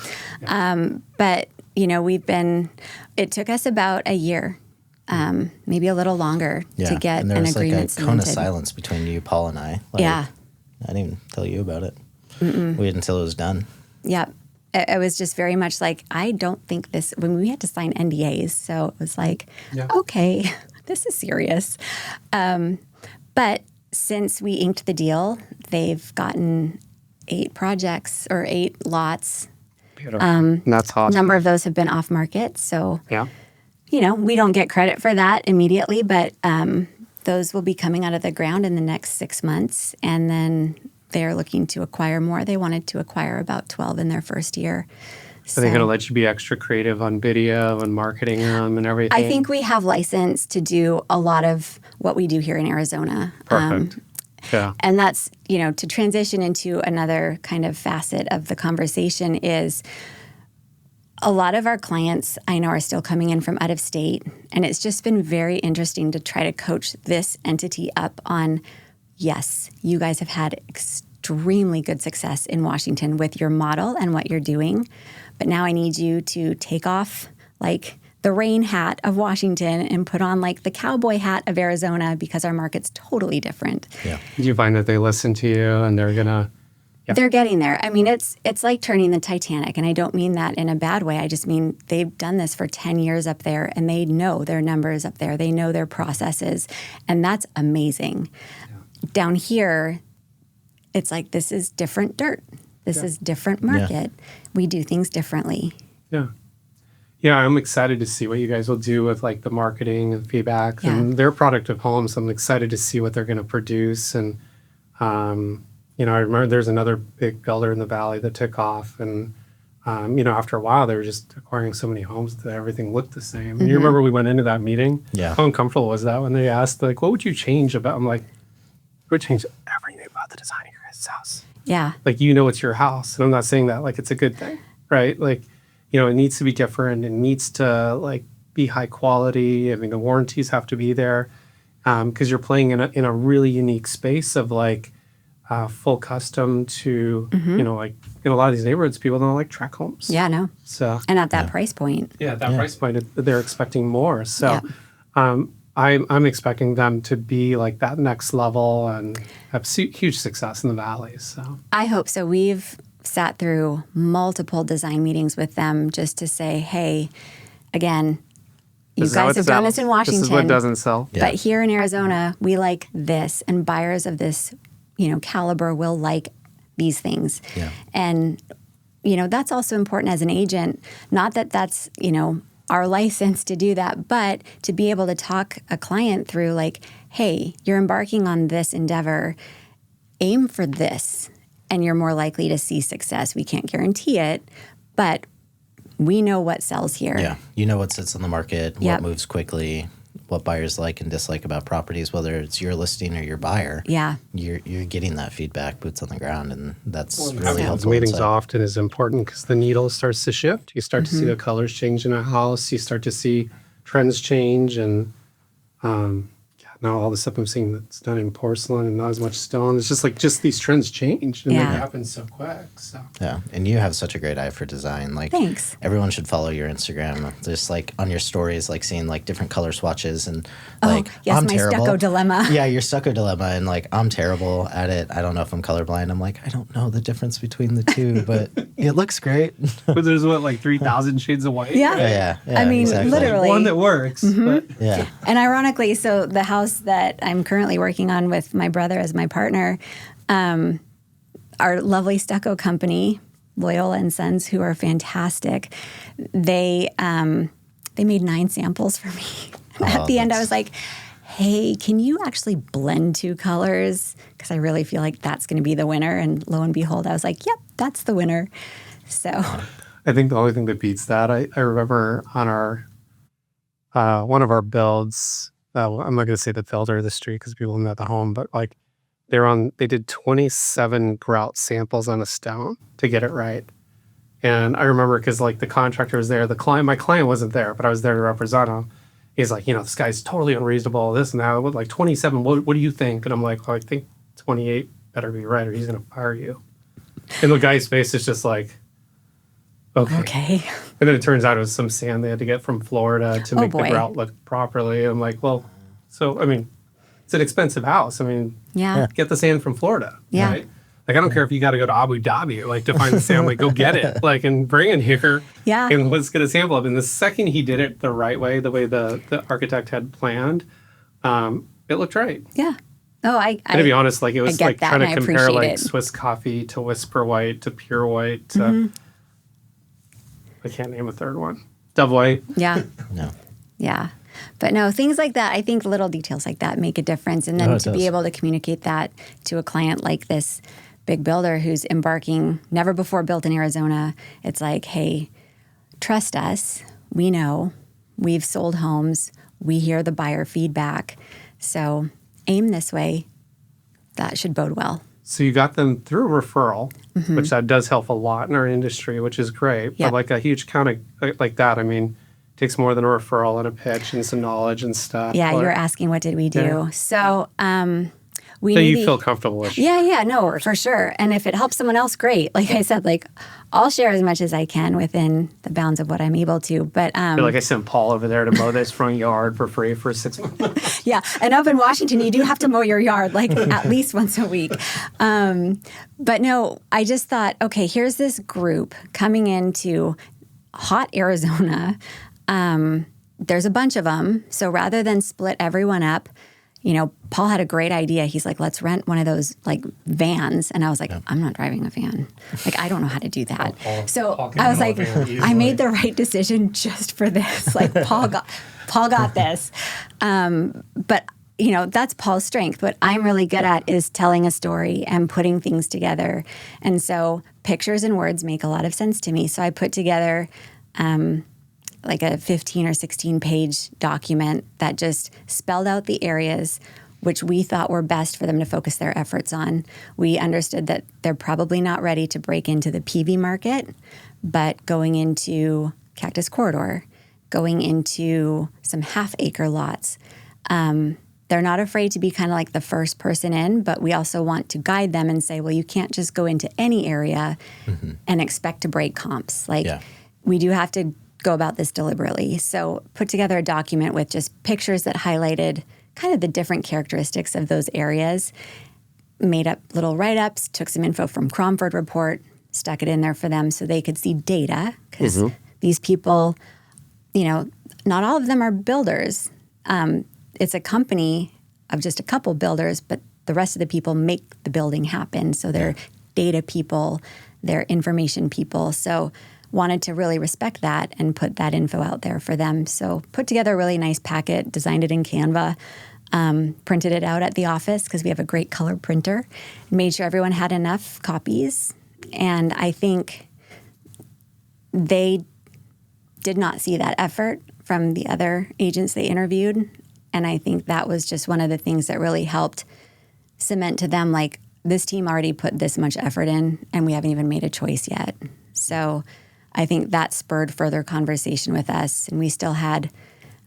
but, it took us about a year, maybe a little longer to get an agreement cemented. And there was like a cone of cemented. silence between you, Paul, and I. Like, Yeah. I didn't even tell you about it. Waited until it was done. Yep. It was just very much like, I don't think this, when we had to sign NDAs, so it was like, okay, this is serious. But since we inked the deal, they've gotten 8 projects or 8 lots. Beautiful. That's awesome. A number of those have been off market. So, we don't get credit for that immediately, but those will be coming out of the ground in the next 6 months. And then they're looking to acquire more. They wanted to acquire about 12 in their first year. So they're going to let you be extra creative on video and marketing them and everything? I think we have license to do a lot of what we do here in Arizona. Perfect. And that's, to transition into another kind of facet of the conversation is a lot of our clients I know are still coming in from out of state. And it's just been very interesting to try to coach this entity up on, yes, you guys have had extremely good success in Washington with your model and what you're doing. But now I need you to take off like the rain hat of Washington and put on like the cowboy hat of Arizona because our market's totally different. Yeah. Do you find that they listen to you and they're going to... They're getting there. I mean, it's like turning the Titanic, and I don't mean that in a bad way. I just mean they've done this for 10 years up there, and they know their numbers up there. They know their processes, and that's amazing. Yeah. Down here, it's like this is different dirt. This is different market. Yeah. We do things differently. Yeah. Yeah, I'm excited to see what you guys will do with like the marketing and feedback and their product of homes. I'm excited to see what they're going to produce. And, I remember there's another big builder in the Valley that took off. And, after a while, they were just acquiring so many homes that everything looked the same. And you remember we went into that meeting? Yeah. How uncomfortable was that when they asked, like, what would you change about? I'm like, I would change everything about the design of your guys' house. Yeah. Like, it's your house. And I'm not saying that like it's a good thing, right? Like, it needs to be different. It needs to like be high quality. I mean, the warranties have to be there because you're playing in a really unique space of like full custom to, like in a lot of these neighborhoods, people don't like track homes. Yeah, no. So and at that price point. Yeah, at that price point, they're expecting more. So I'm expecting them to be like that next level and have huge success in the Valley. So I hope so. We've sat through multiple design meetings with them just to say, hey, again, you guys have done this in Washington. This is what doesn't sell. But here in Arizona, we like this, and buyers of this, caliber will like these things. Yeah. And, that's also important as an agent. Not that that's, our license to do that, but to be able to talk a client through like, hey, you're embarking on this endeavor, aim for this, and you're more likely to see success. We can't guarantee it, but we know what sells here. Yeah. You know what sits on the market, what moves quickly, what buyers like and dislike about properties, whether it's your listing or your buyer. Yeah. You're getting that feedback, boots on the ground, and that's really Having helpful. those meetings often is important because the needle starts to shift. You start to see the colors change in a house. You start to see trends change, and now all the stuff I'm seeing that's done in porcelain and not as much stone. It's just these trends change, and they happen so quick. So yeah, and you have such a great eye for design. Like, thanks. Everyone should follow your Instagram. Just like on your stories, like seeing like different color swatches and like yes, I'm my terrible. stucco dilemma. Yeah, your stucco dilemma, and like I'm terrible at it. I don't know if I'm colorblind. I'm like I don't know the difference between the two, but it looks great. but there's like 3,000 shades of white. Yeah. Yeah, I mean, exactly. literally. One that works. But Yeah. And ironically, so the house that I'm currently working on with my brother as my partner, our lovely stucco company, Loyola and Sons, who are fantastic, they made 9 samples for me. At the end, I was like, hey, can you actually blend 2 colors? Because I really feel like that's going to be the winner. And lo and behold, I was like, yep, that's the winner. So I think the only thing that beats that, I remember on our one of our builds, I'm not going to say the builder of the street because people know the home, but like they did 27 grout samples on a stone to get it right. And I remember because like the contractor was there, my client wasn't there, but I was there to represent him. He's like, this guy's totally unreasonable, this and that. Like 27, what do you think? And I'm like, well, I think 28 better be right or he's going to fire you. And the guy's face is just like, okay. And then it turns out it was some sand they had to get from Florida to make the grout look properly. I'm like, well, so, I mean, it's an expensive house. I mean, get the sand from Florida. Yeah. Right? Like, I don't care if you got to go to Abu Dhabi, like, to find the sand. Like, go get it, like, and bring it here. Yeah. And let's get a sample of it. And the second he did it the right way, the way the architect had planned, it looked right. Yeah. Oh, And to be honest, like, it was like trying to compare, like, it. Swiss coffee to Whisper White to Pure White to... I can't name a third one. Dove White. Yeah. No. Yeah. But no, things like that, I think little details like that make a difference. And then to be able to communicate that to a client like this big builder who's embarking, never before built in Arizona, it's like, hey, trust us. We know. We've sold homes. We hear the buyer feedback. So aim this way. That should bode well. So you got them through referral, which that does help a lot in our industry, which is great. Yep. But like a huge count like that, I mean, it takes more than a referral and a pitch and some knowledge and stuff. Yeah, you're asking what did we do. Yeah. So we that maybe, you feel comfortable with. Yeah, no, for sure. And if it helps someone else, great. Like I said, like I'll share as much as I can within the bounds of what I'm able to. But I feel like I sent Paul over there to mow this front yard for free for 6 months. Yeah, and up in Washington, you do have to mow your yard like at least once a week. But no, I just thought, okay, here's this group coming into hot Arizona. There's a bunch of them. So rather than split everyone up, Paul had a great idea. He's like, let's rent one of those like vans. And I was like, I'm not driving a van. Like, I don't know how to do that. Paul I was like, I made the right decision just for this. Like Paul got this. But that's Paul's strength. What I'm really good at is telling a story and putting things together. And so pictures and words make a lot of sense to me. So I put together like a 15 or 16 page document that just spelled out the areas which we thought were best for them to focus their efforts on. We understood that they're probably not ready to break into the PV market, but going into Cactus Corridor, going into some half-acre lots. They're not afraid to be kind of like the first person in, but we also want to guide them and say, well, you can't just go into any area and expect to break comps. Like we do have to go about this deliberately. So put together a document with just pictures that highlighted kind of the different characteristics of those areas, made up little write-ups, took some info from Cromford Report, stuck it in there for them so they could see data, because these people, not all of them are builders. It's a company of just a couple builders, but the rest of the people make the building happen. So they're data people They're information people. So wanted to really respect that and put that info out there for them. So put together a really nice packet, designed it in Canva, printed it out at the office because we have a great color printer, made sure everyone had enough copies. And I think they did not see that effort from the other agents they interviewed. And I think that was just one of the things that really helped cement to them, like, this team already put this much effort in and we haven't even made a choice yet. So I think that spurred further conversation with us. And we still had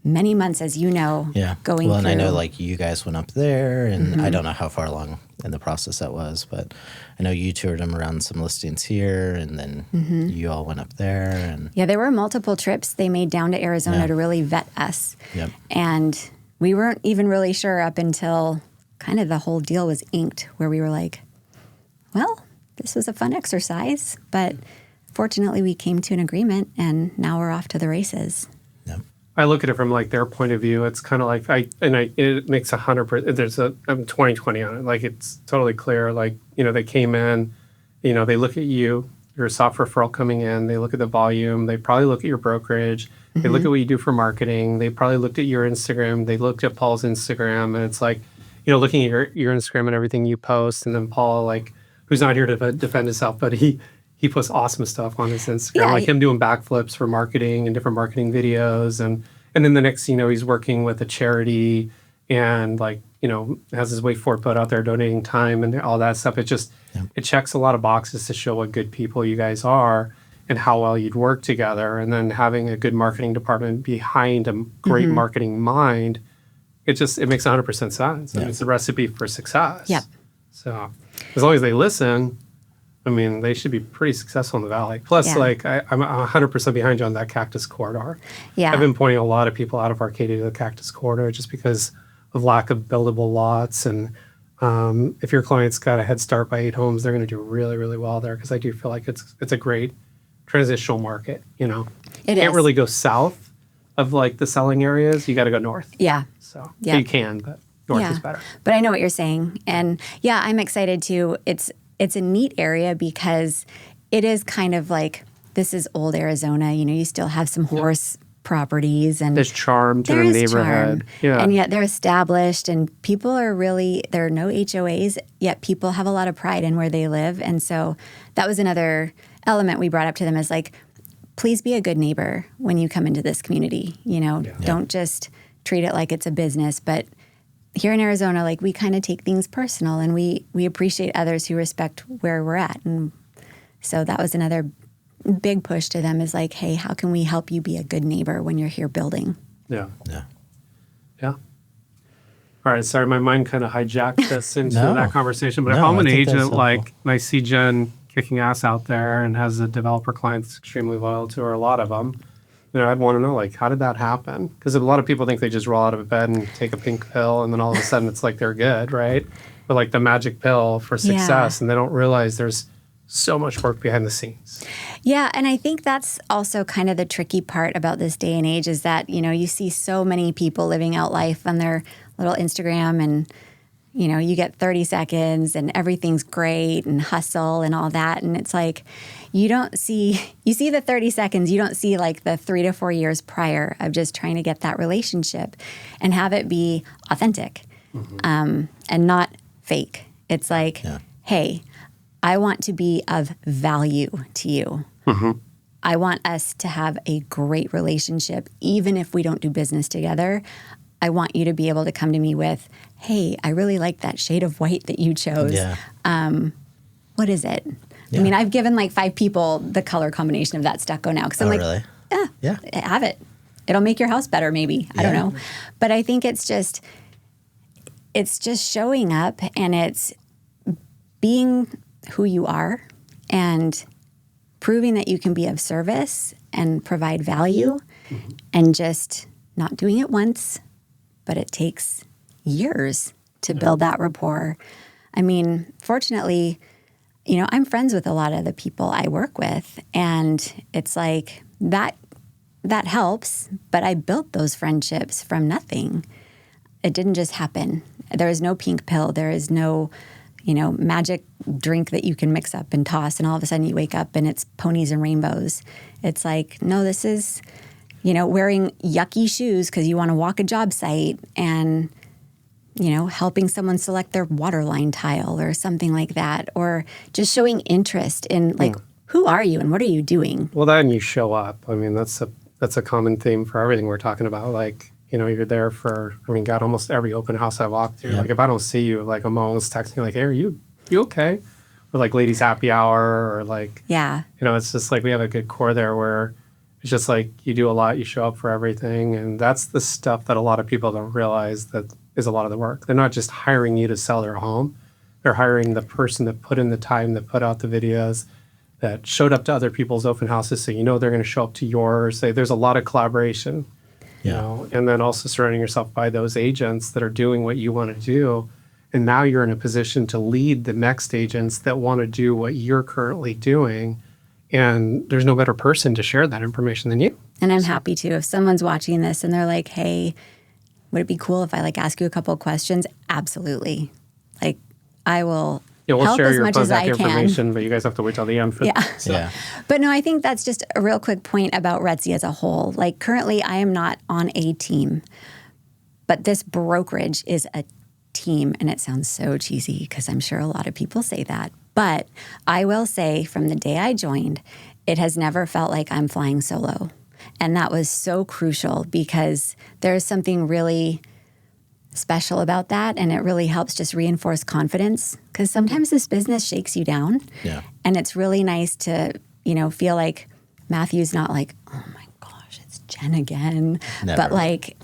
many months, as you know, going through. Well, and I know, like, you guys went up there, and I don't know how far along in the process that was, but I know you toured them around some listings here, and then you all went up there. And yeah, there were multiple trips they made down to Arizona to really vet us. Yep. And we weren't even really sure up until kind of the whole deal was inked, where we were like, well, this was a fun exercise, but fortunately we came to an agreement, and now we're off to the races. Yep. I look at it from like their point of view. It's kind of like it makes 100%. I'm 20/20 on it. Like, it's totally clear. Like, they came in, they look at you. You're a soft referral coming in. They look at the volume. They probably look at your brokerage. They look at what you do for marketing. They probably looked at your Instagram. They looked at Paul's Instagram, and it's like, looking at your Instagram and everything you post, and then Paul, like, who's not here to defend himself, but he posts awesome stuff on his Instagram, like him doing backflips for marketing and different marketing videos. And then the next, he's working with a charity and, like, has his way forward put out there, donating time and all that stuff. It just, it checks a lot of boxes to show what good people you guys are and how well you'd work together. And then having a good marketing department behind a great marketing mind, it makes 100% sense. I mean, it's a recipe for success. Yep. So as long as they listen, I mean, they should be pretty successful in the Valley. Plus, like, I'm 100% behind you on that Cactus Corridor. Yeah. I've been pointing a lot of people out of Arcadia to the Cactus Corridor just because of lack of buildable lots. And if your client's got a head start by 8 homes, they're going to do really, really well there, because I do feel like it's a great transitional market. It can't really go south of, like, the selling areas. You got to go north. Yeah. So you can, but north is better. But I know what you're saying. And yeah, I'm excited too. It's a neat area because it is kind of like, this is old Arizona. You still have some horse properties, and there's charm to the neighborhood. Yeah. And yet they're established, and people are really, there are no HOAs, yet people have a lot of pride in where they live. And so that was another element we brought up to them, is like, please be a good neighbor when you come into this community. Don't just treat it like it's a business. But here in Arizona, like, we kind of take things personal, and we appreciate others who respect where we're at. And so that was another big push to them, is like, hey, how can we help you be a good neighbor when you're here building? Yeah. All right. Sorry, my mind kind of hijacked us into that conversation. But if I'm an agent, like, and I see Jenn kicking ass out there and has a developer client that's extremely loyal to her, a lot of them, I'd want to know, like, how did that happen? Because a lot of people think they just roll out of bed and take a pink pill, and then all of a sudden it's like they're good, right? But, like, the magic pill for success, and they don't realize there's so much work behind the scenes. Yeah, and I think that's also kind of the tricky part about this day and age, is that, you see so many people living out life on their little Instagram, and, you get 30 seconds and everything's great and hustle and all that. And it's like, you see the 30 seconds, you don't see, like, the 3 to 4 years prior of just trying to get that relationship and have it be authentic and not fake. It's like, hey, I want to be of value to you. I want us to have a great relationship, even if we don't do business together. I want you to be able to come to me with, hey, I really like that shade of white that you chose. What is it? I mean, I've given like 5 people the color combination of that stucco now, because I'm like, really? Yeah, have it. It'll make your house better, maybe. I don't know. But I think it's just showing up, and it's being who you are and proving that you can be of service and provide value, and just not doing it once, but it takes years to build that rapport. I mean, fortunately, I'm friends with a lot of the people I work with, and it's like that helps, but I built those friendships from nothing. It didn't just happen. There is no pink pill. There is no, magic drink that you can mix up and toss, and all of a sudden you wake up and it's ponies and rainbows. It's like, no, this is, wearing yucky shoes because you want to walk a job site, and, helping someone select their water line tile or something like that, or just showing interest in like, who are you and what are you doing? Well, then you show up. I mean, that's a common theme for everything we're talking about. Like, you're there for, God, almost every open house I walk through. Like, if I don't see you, like, I'm always texting, like, hey, are you okay? Or like ladies happy hour, or like, it's just like we have a good core there where it's just like you do a lot, you show up for everything. And that's the stuff that a lot of people don't realize that is a lot of the work. They're not just hiring you to sell their home. They're hiring the person that put in the time, that put out the videos, that showed up to other people's open houses, so they're going to show up to yours. There's a lot of collaboration, and then also surrounding yourself by those agents that are doing what you want to do. And now you're in a position to lead the next agents that want to do what you're currently doing. And there's no better person to share that information than you. And I'm happy to. If someone's watching this and they're like, hey, would it be cool if I like ask you a couple of questions? Absolutely. Like, I will we'll help share as your much as I contact can. information, but you guys have to wait till the end for that. Yeah. But no, I think that's just a real quick point about RETSY as a whole. Like, currently I am not on a team, but this brokerage is a team, and it sounds so cheesy because I'm sure a lot of people say that. But I will say, from the day I joined, it has never felt like I'm flying solo. And that was so crucial because there's something really special about that, and it really helps just reinforce confidence, because sometimes this business shakes you down. Yeah. And it's really nice to, feel like Matthew's not like, oh my gosh, it's Jenn again. Never. But like,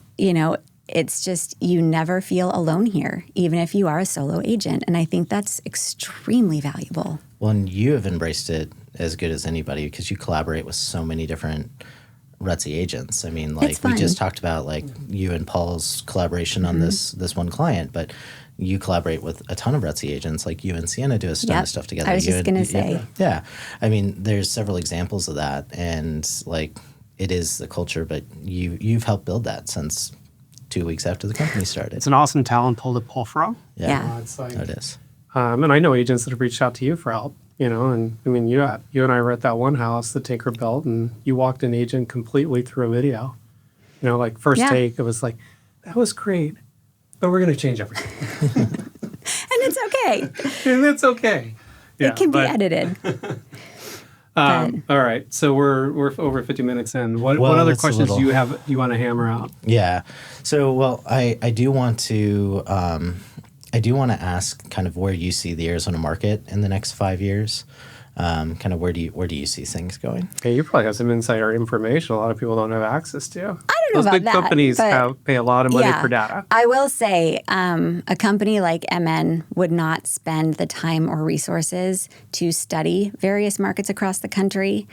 it's just, you never feel alone here, even if you are a solo agent. And I think that's extremely valuable. Well, and you have embraced it as good as anybody because you collaborate with so many different RETSY agents. I mean, like, we just talked about like you and Paul's collaboration on this one client, but you collaborate with a ton of RETSY agents. Like, you and Sienna do a ton of stuff together. I was just going to say. Yeah. I mean, there's several examples of that, and like, it is the culture, but you've helped build that since 2 weeks after the company started. It's an awesome talent pool to pull from. Yeah. It's like, it is. And I know agents that have reached out to you for help, and I mean, you and I were at that one house that Tinker built, and you walked an agent completely through a video. Like, first take, it was like, that was great, but we're going to change everything. And it's okay. And it's okay. Yeah, it can be edited. All right, so we're over 50 minutes in. What other questions do you want to hammer out? Yeah. So, well, I do want to ask kind of where you see the Arizona market in the next 5 years. Kind of where do you see things going? Yeah, you probably have some insider information a lot of people don't have access to. I don't know Those about big that, companies pay a lot of money for data. I will say a company like MN would not spend the time or resources to study various markets across the country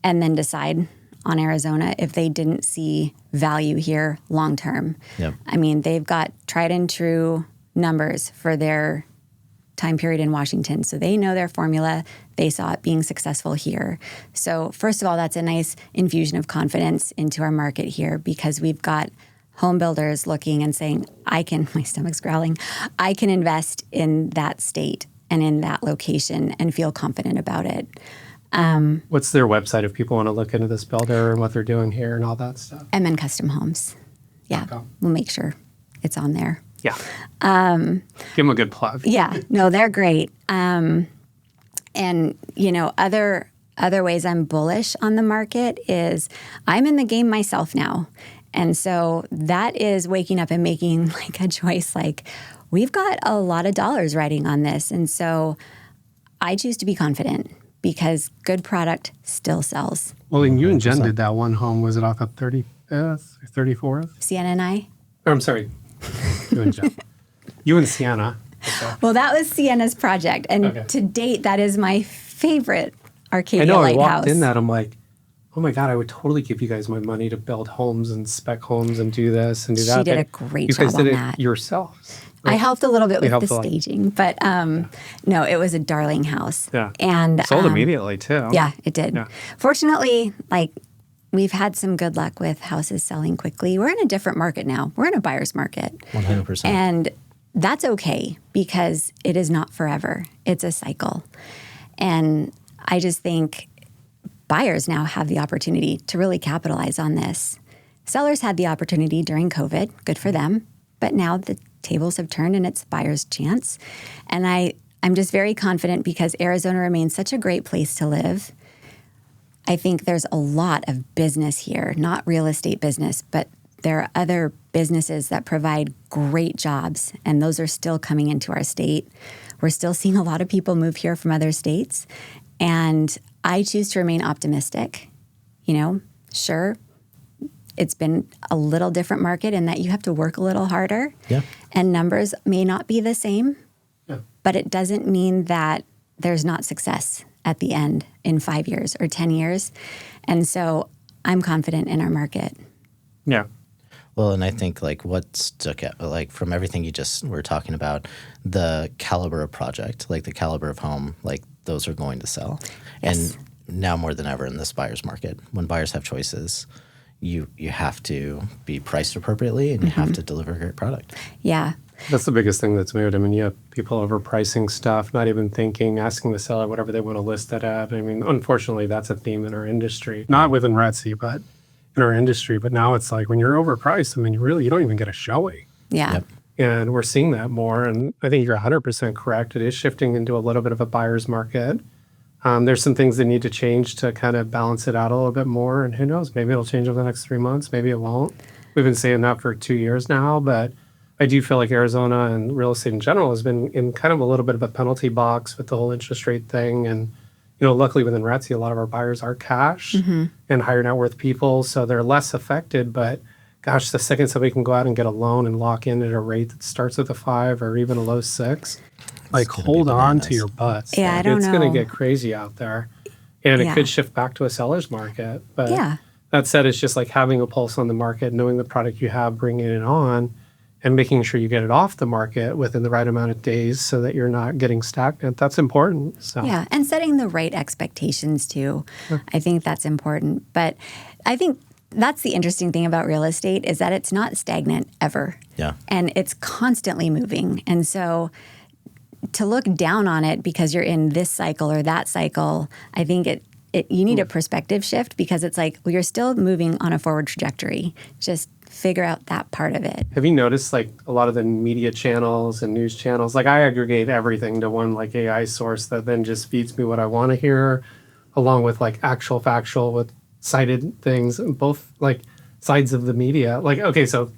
and then decide on Arizona if they didn't see value here long term. Yep. I mean, they've got tried and true numbers for their time period in Washington. So they know their formula. They saw it being successful here. So first of all, that's a nice infusion of confidence into our market here, because we've got home builders looking and saying, my stomach's growling, I can invest in that state and in that location and feel confident about it. What's their website if people want to look into this builder and what they're doing here and all that stuff? MN Custom Homes. Yeah, we'll make sure it's on there. Yeah. Give them a good plug. Yeah, no, they're great. And, other ways I'm bullish on the market is I'm in the game myself now. And so that is waking up and making like a choice, like, we've got a lot of dollars riding on this. And so I choose to be confident because good product still sells. Well, and you and Jenn did that one home. Was it off of 35th or 34th? Sienna and I? I'm sorry. You and Jenn. You and Sienna. Okay. Well, that was Sienna's project. And to date, that is my favorite Arcadia Lighthouse. Lighthouse. I walked in that, I'm like, oh my God, I would totally give you guys my money to build homes and spec homes and do this and do that. She did a great job on that. You guys did it yourselves. I helped a little bit with the staging, but no, it was a darling house. Yeah. And sold immediately too. Yeah, it did. Yeah. Fortunately, we've had some good luck with houses selling quickly. We're in a different market now. We're in a buyer's market. 100%. And that's okay because it is not forever. It's a cycle. And I just think buyers now have the opportunity to really capitalize on this. Sellers had the opportunity during COVID, good for them, but now the tables have turned and it's buyers' chance. And I'm just very confident because Arizona remains such a great place to live. I think there's a lot of business here, not real estate business, but there are other businesses that provide great jobs, and those are still coming into our state. We're still seeing a lot of people move here from other states, and I choose to remain optimistic. Sure, it's been a little different market in that you have to work a little harder, and numbers may not be the same, but it doesn't mean that there's not success at the end in 5 years or 10 years. And so I'm confident in our market. Yeah. Well, and I think what stuck out, from everything you just were talking about, the caliber of project, the caliber of home, those are going to sell. Yes. And now more than ever in this buyer's market, when buyers have choices, you have to be priced appropriately and you have to deliver a great product. Yeah. That's the biggest thing that's moved. I mean, you have people overpricing stuff, not even thinking, asking the seller whatever they want to list it at. I mean, unfortunately, that's a theme in our industry. Not within RETSY, but in our industry. But now it's when you're overpriced, I mean, you don't even get a showing. Yeah. Yep. And we're seeing that more. And I think you're 100% correct. It is shifting into a little bit of a buyer's market. There's some things that need to change to kind of balance it out a little bit more. And who knows, maybe it'll change over the next 3 months. Maybe it won't. We've been saying that for 2 years now, but I do feel like Arizona and real estate in general has been in kind of a little bit of a penalty box with the whole interest rate thing. And, luckily within RETSY, a lot of our buyers are cash and higher net worth people. So they're less affected. But gosh, the second somebody can go out and get a loan and lock in at a rate that starts with a 5 or even a low 6, hold on to your butts. Yeah, I don't know. It's going to get crazy out there. And it could shift back to a seller's market. But that said, it's just having a pulse on the market, knowing the product you have, bringing it on, and making sure you get it off the market within the right amount of days so that you're not getting stagnant. That's important. So. Yeah, and setting the right expectations too. I think that's important. But I think that's the interesting thing about real estate is that it's not stagnant ever. Yeah. And it's constantly moving. And so to look down on it because you're in this cycle or that cycle, I think you need a perspective shift because it's you're still moving on a forward trajectory. Just figure out that part of it. Have you noticed a lot of the media channels and news channels, I aggregate everything to one AI source that then just feeds me what I want to hear, along with actual factual with cited things, both sides of the media. Okay, so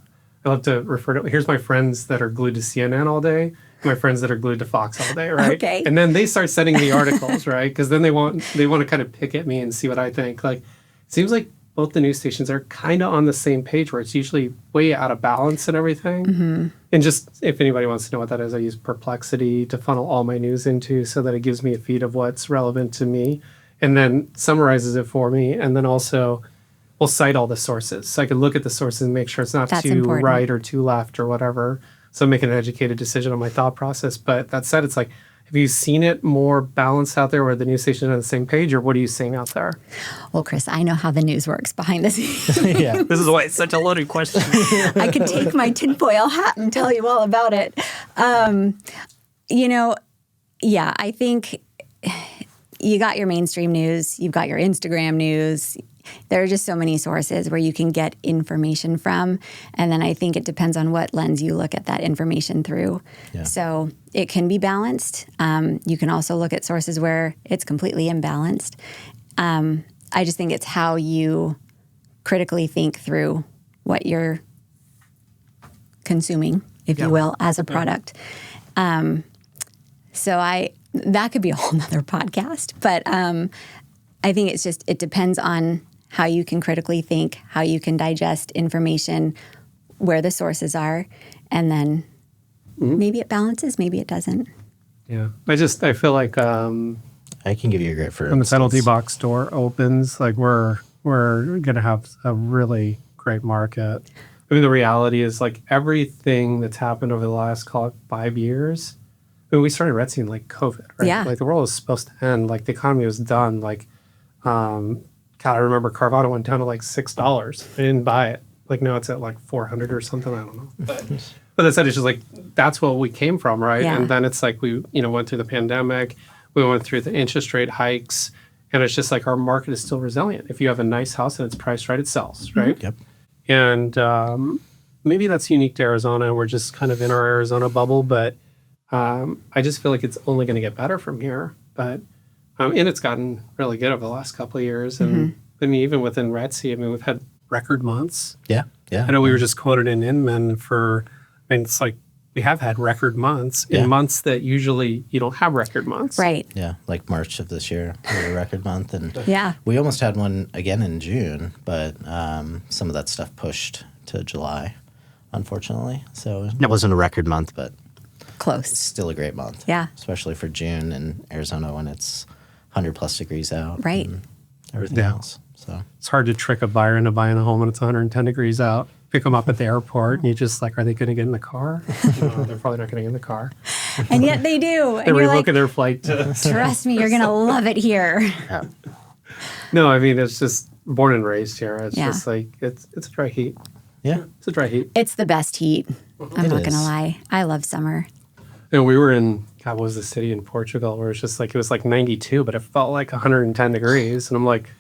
I love to refer to, here's my friends that are glued to CNN all day, my friends that are glued to Fox all day, right? Okay. And then they start sending me articles, right? Because then they want to kind of pick at me and see what I think. It seems like both the news stations are kind of on the same page where it's usually way out of balance and everything. And just if anybody wants to know what that is, I use Perplexity to funnel all my news into so that it gives me a feed of what's relevant to me and then summarizes it for me. And then also will cite all the sources. So I can look at the sources and make sure it's not too important. Right or too left or whatever. So I'm making an educated decision on my thought process. But that said, it's have you seen it more balanced out there where the news station is on the same page, or what are you seeing out there? Well, Chris, I know how the news works behind the scenes. Yeah. This is why it's such a loaded question. I could take my tinfoil hat and tell you all about it. I think you got your mainstream news, you've got your Instagram news. There are just so many sources where you can get information from. And then I think it depends on what lens you look at that information through. Yeah. So it can be balanced. You can also look at sources where it's completely imbalanced. I just think it's how you critically think through what you're consuming, if you will, as a product. That could be a whole nother podcast. But I think it depends on how you can critically think, how you can digest information, where the sources are, and then maybe it balances, maybe it doesn't. Yeah. I feel like I can give you a great for when the penalty box door opens, we're going to have a really great market. I mean, the reality is everything that's happened over the last, call it 5 years. I mean, we started RETSY in COVID, right? Yeah. The world was supposed to end. The economy was done. I remember Carvana went down to $6. I didn't buy it. Now it's at 400 or something. I don't know. But But that said, it's just like, that's what we came from, right? Yeah. And then it's like we, went through the pandemic, we went through the interest rate hikes, and it's just like our market is still resilient. If you have a nice house and it's priced right, it sells, right? Yep. And maybe that's unique to Arizona. We're just kind of in our Arizona bubble, but I just feel like it's only going to get better from here. But and it's gotten really good over the last couple of years. And I mean, even within RETSY, I mean, we've had record months. Yeah. Yeah. I know we were just quoted in Inman for, I mean, it's like we have had record months in months that usually you don't have record months. Right. Yeah, like March of this year, was a record month, and we almost had one again in June, but some of that stuff pushed to July, unfortunately. So it wasn't a record month, but Close. it's still a great month. Yeah. Especially for June in Arizona when it's 100 plus degrees out. Right. And everything else. So It's hard to trick a buyer into buying a home when it's 110 degrees out. Pick them up at the airport, and you just like, are they going to get in the car? No, they're probably not going to get in the car. And yet they do. And They're you're rebooking like, their flight. trust me, you're going to love it here. No, I mean, it's just born and raised here. It's Yeah. just like, it's a dry heat. yeah. It's a dry heat. It's the best heat. I'm It not going to is. lie. I love summer. And we were in, God, what was the city in Portugal where it's just like, it was like 92, but it felt like 110 degrees. And I'm like,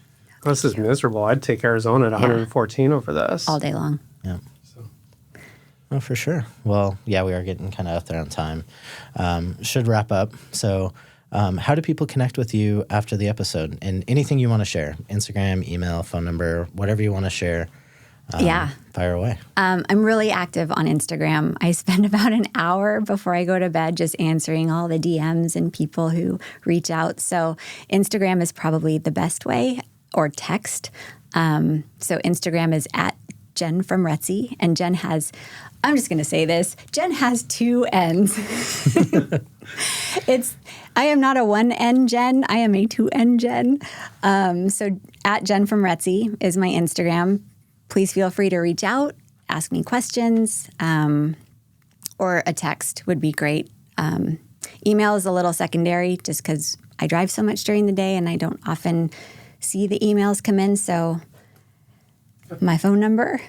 oh, this is miserable. I'd take Arizona at 114 over this. All day long. Yeah. Oh, for sure. Well, yeah, we are getting kind of up there on time. Should wrap up. So how do people connect with you after the episode? And anything you want to share, Instagram, email, phone number, whatever you want to share, fire away. I'm really active on Instagram. I spend about an hour before I go to bed just answering all the DMs and people who reach out. So Instagram is probably the best way, or text. So Instagram is at Jenn from RETSY, and Jenn has, I'm just going to say this, Jenn has 2 N's. I am not a 1N Jenn, I am a 2N Jenn. So at Jenn from RETSY is my Instagram. Please feel free to reach out, ask me questions, or a text would be great. Email is a little secondary just because I drive so much during the day and I don't often see the emails come in. So my phone number,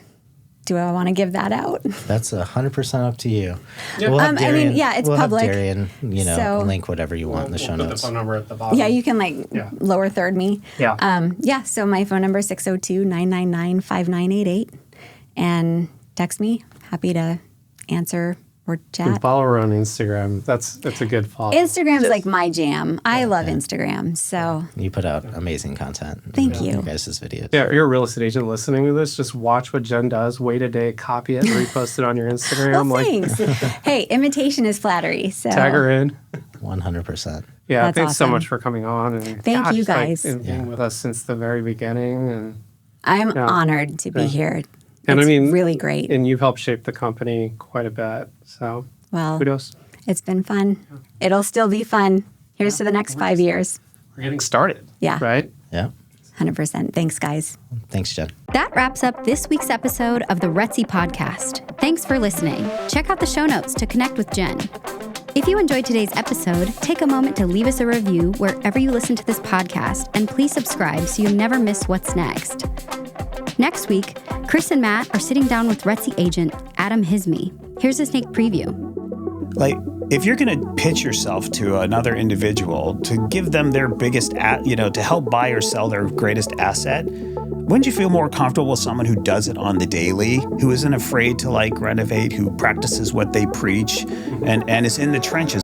do I want to give that out? That's 100% up to you. Yeah. We'll have I mean, yeah, it's we'll public. Have Darian, So- link whatever you want in the show Put the notes. phone number at the bottom. Yeah, you can lower third me. Yeah. So my phone number is 602-999-5988. And text me. Happy to answer or And chat. follow her on Instagram. That's a good follow. Instagram's like my jam. I love Instagram. So You put out amazing content. Thank in you. Your guys' videos. Yeah, you're a real estate agent listening to this. Just watch what Jenn does. Wait a day, copy it, repost it on your Instagram. well, thanks. Hey, imitation is flattery. So Tag her in. 100%. Yeah, That's thanks so awesome. much for coming on. And Thank you, just, like, guys. and being with us since the very beginning. And I'm honored to be here. And It's I mean, really great. And you've helped shape the company quite a bit. So Well, kudos. it's been fun. It'll still be fun. Here's to the next 5 years. We're getting started. Yeah. Right? Yeah. 100%. Thanks, guys. Thanks, Jenn. That wraps up this week's episode of the RETSY podcast. Thanks for listening. Check out the show notes to connect with Jenn. If you enjoyed today's episode, take a moment to leave us a review wherever you listen to this podcast, and please subscribe so you never miss what's next. Next week, Chris and Matt are sitting down with RETSY agent Adam Hisme. Here's a sneak preview. Like, if you're going to pitch yourself to another individual to give them their biggest, to help buy or sell their greatest asset, wouldn't you feel more comfortable with someone who does it on the daily, who isn't afraid to renovate, who practices what they preach, and is in the trenches?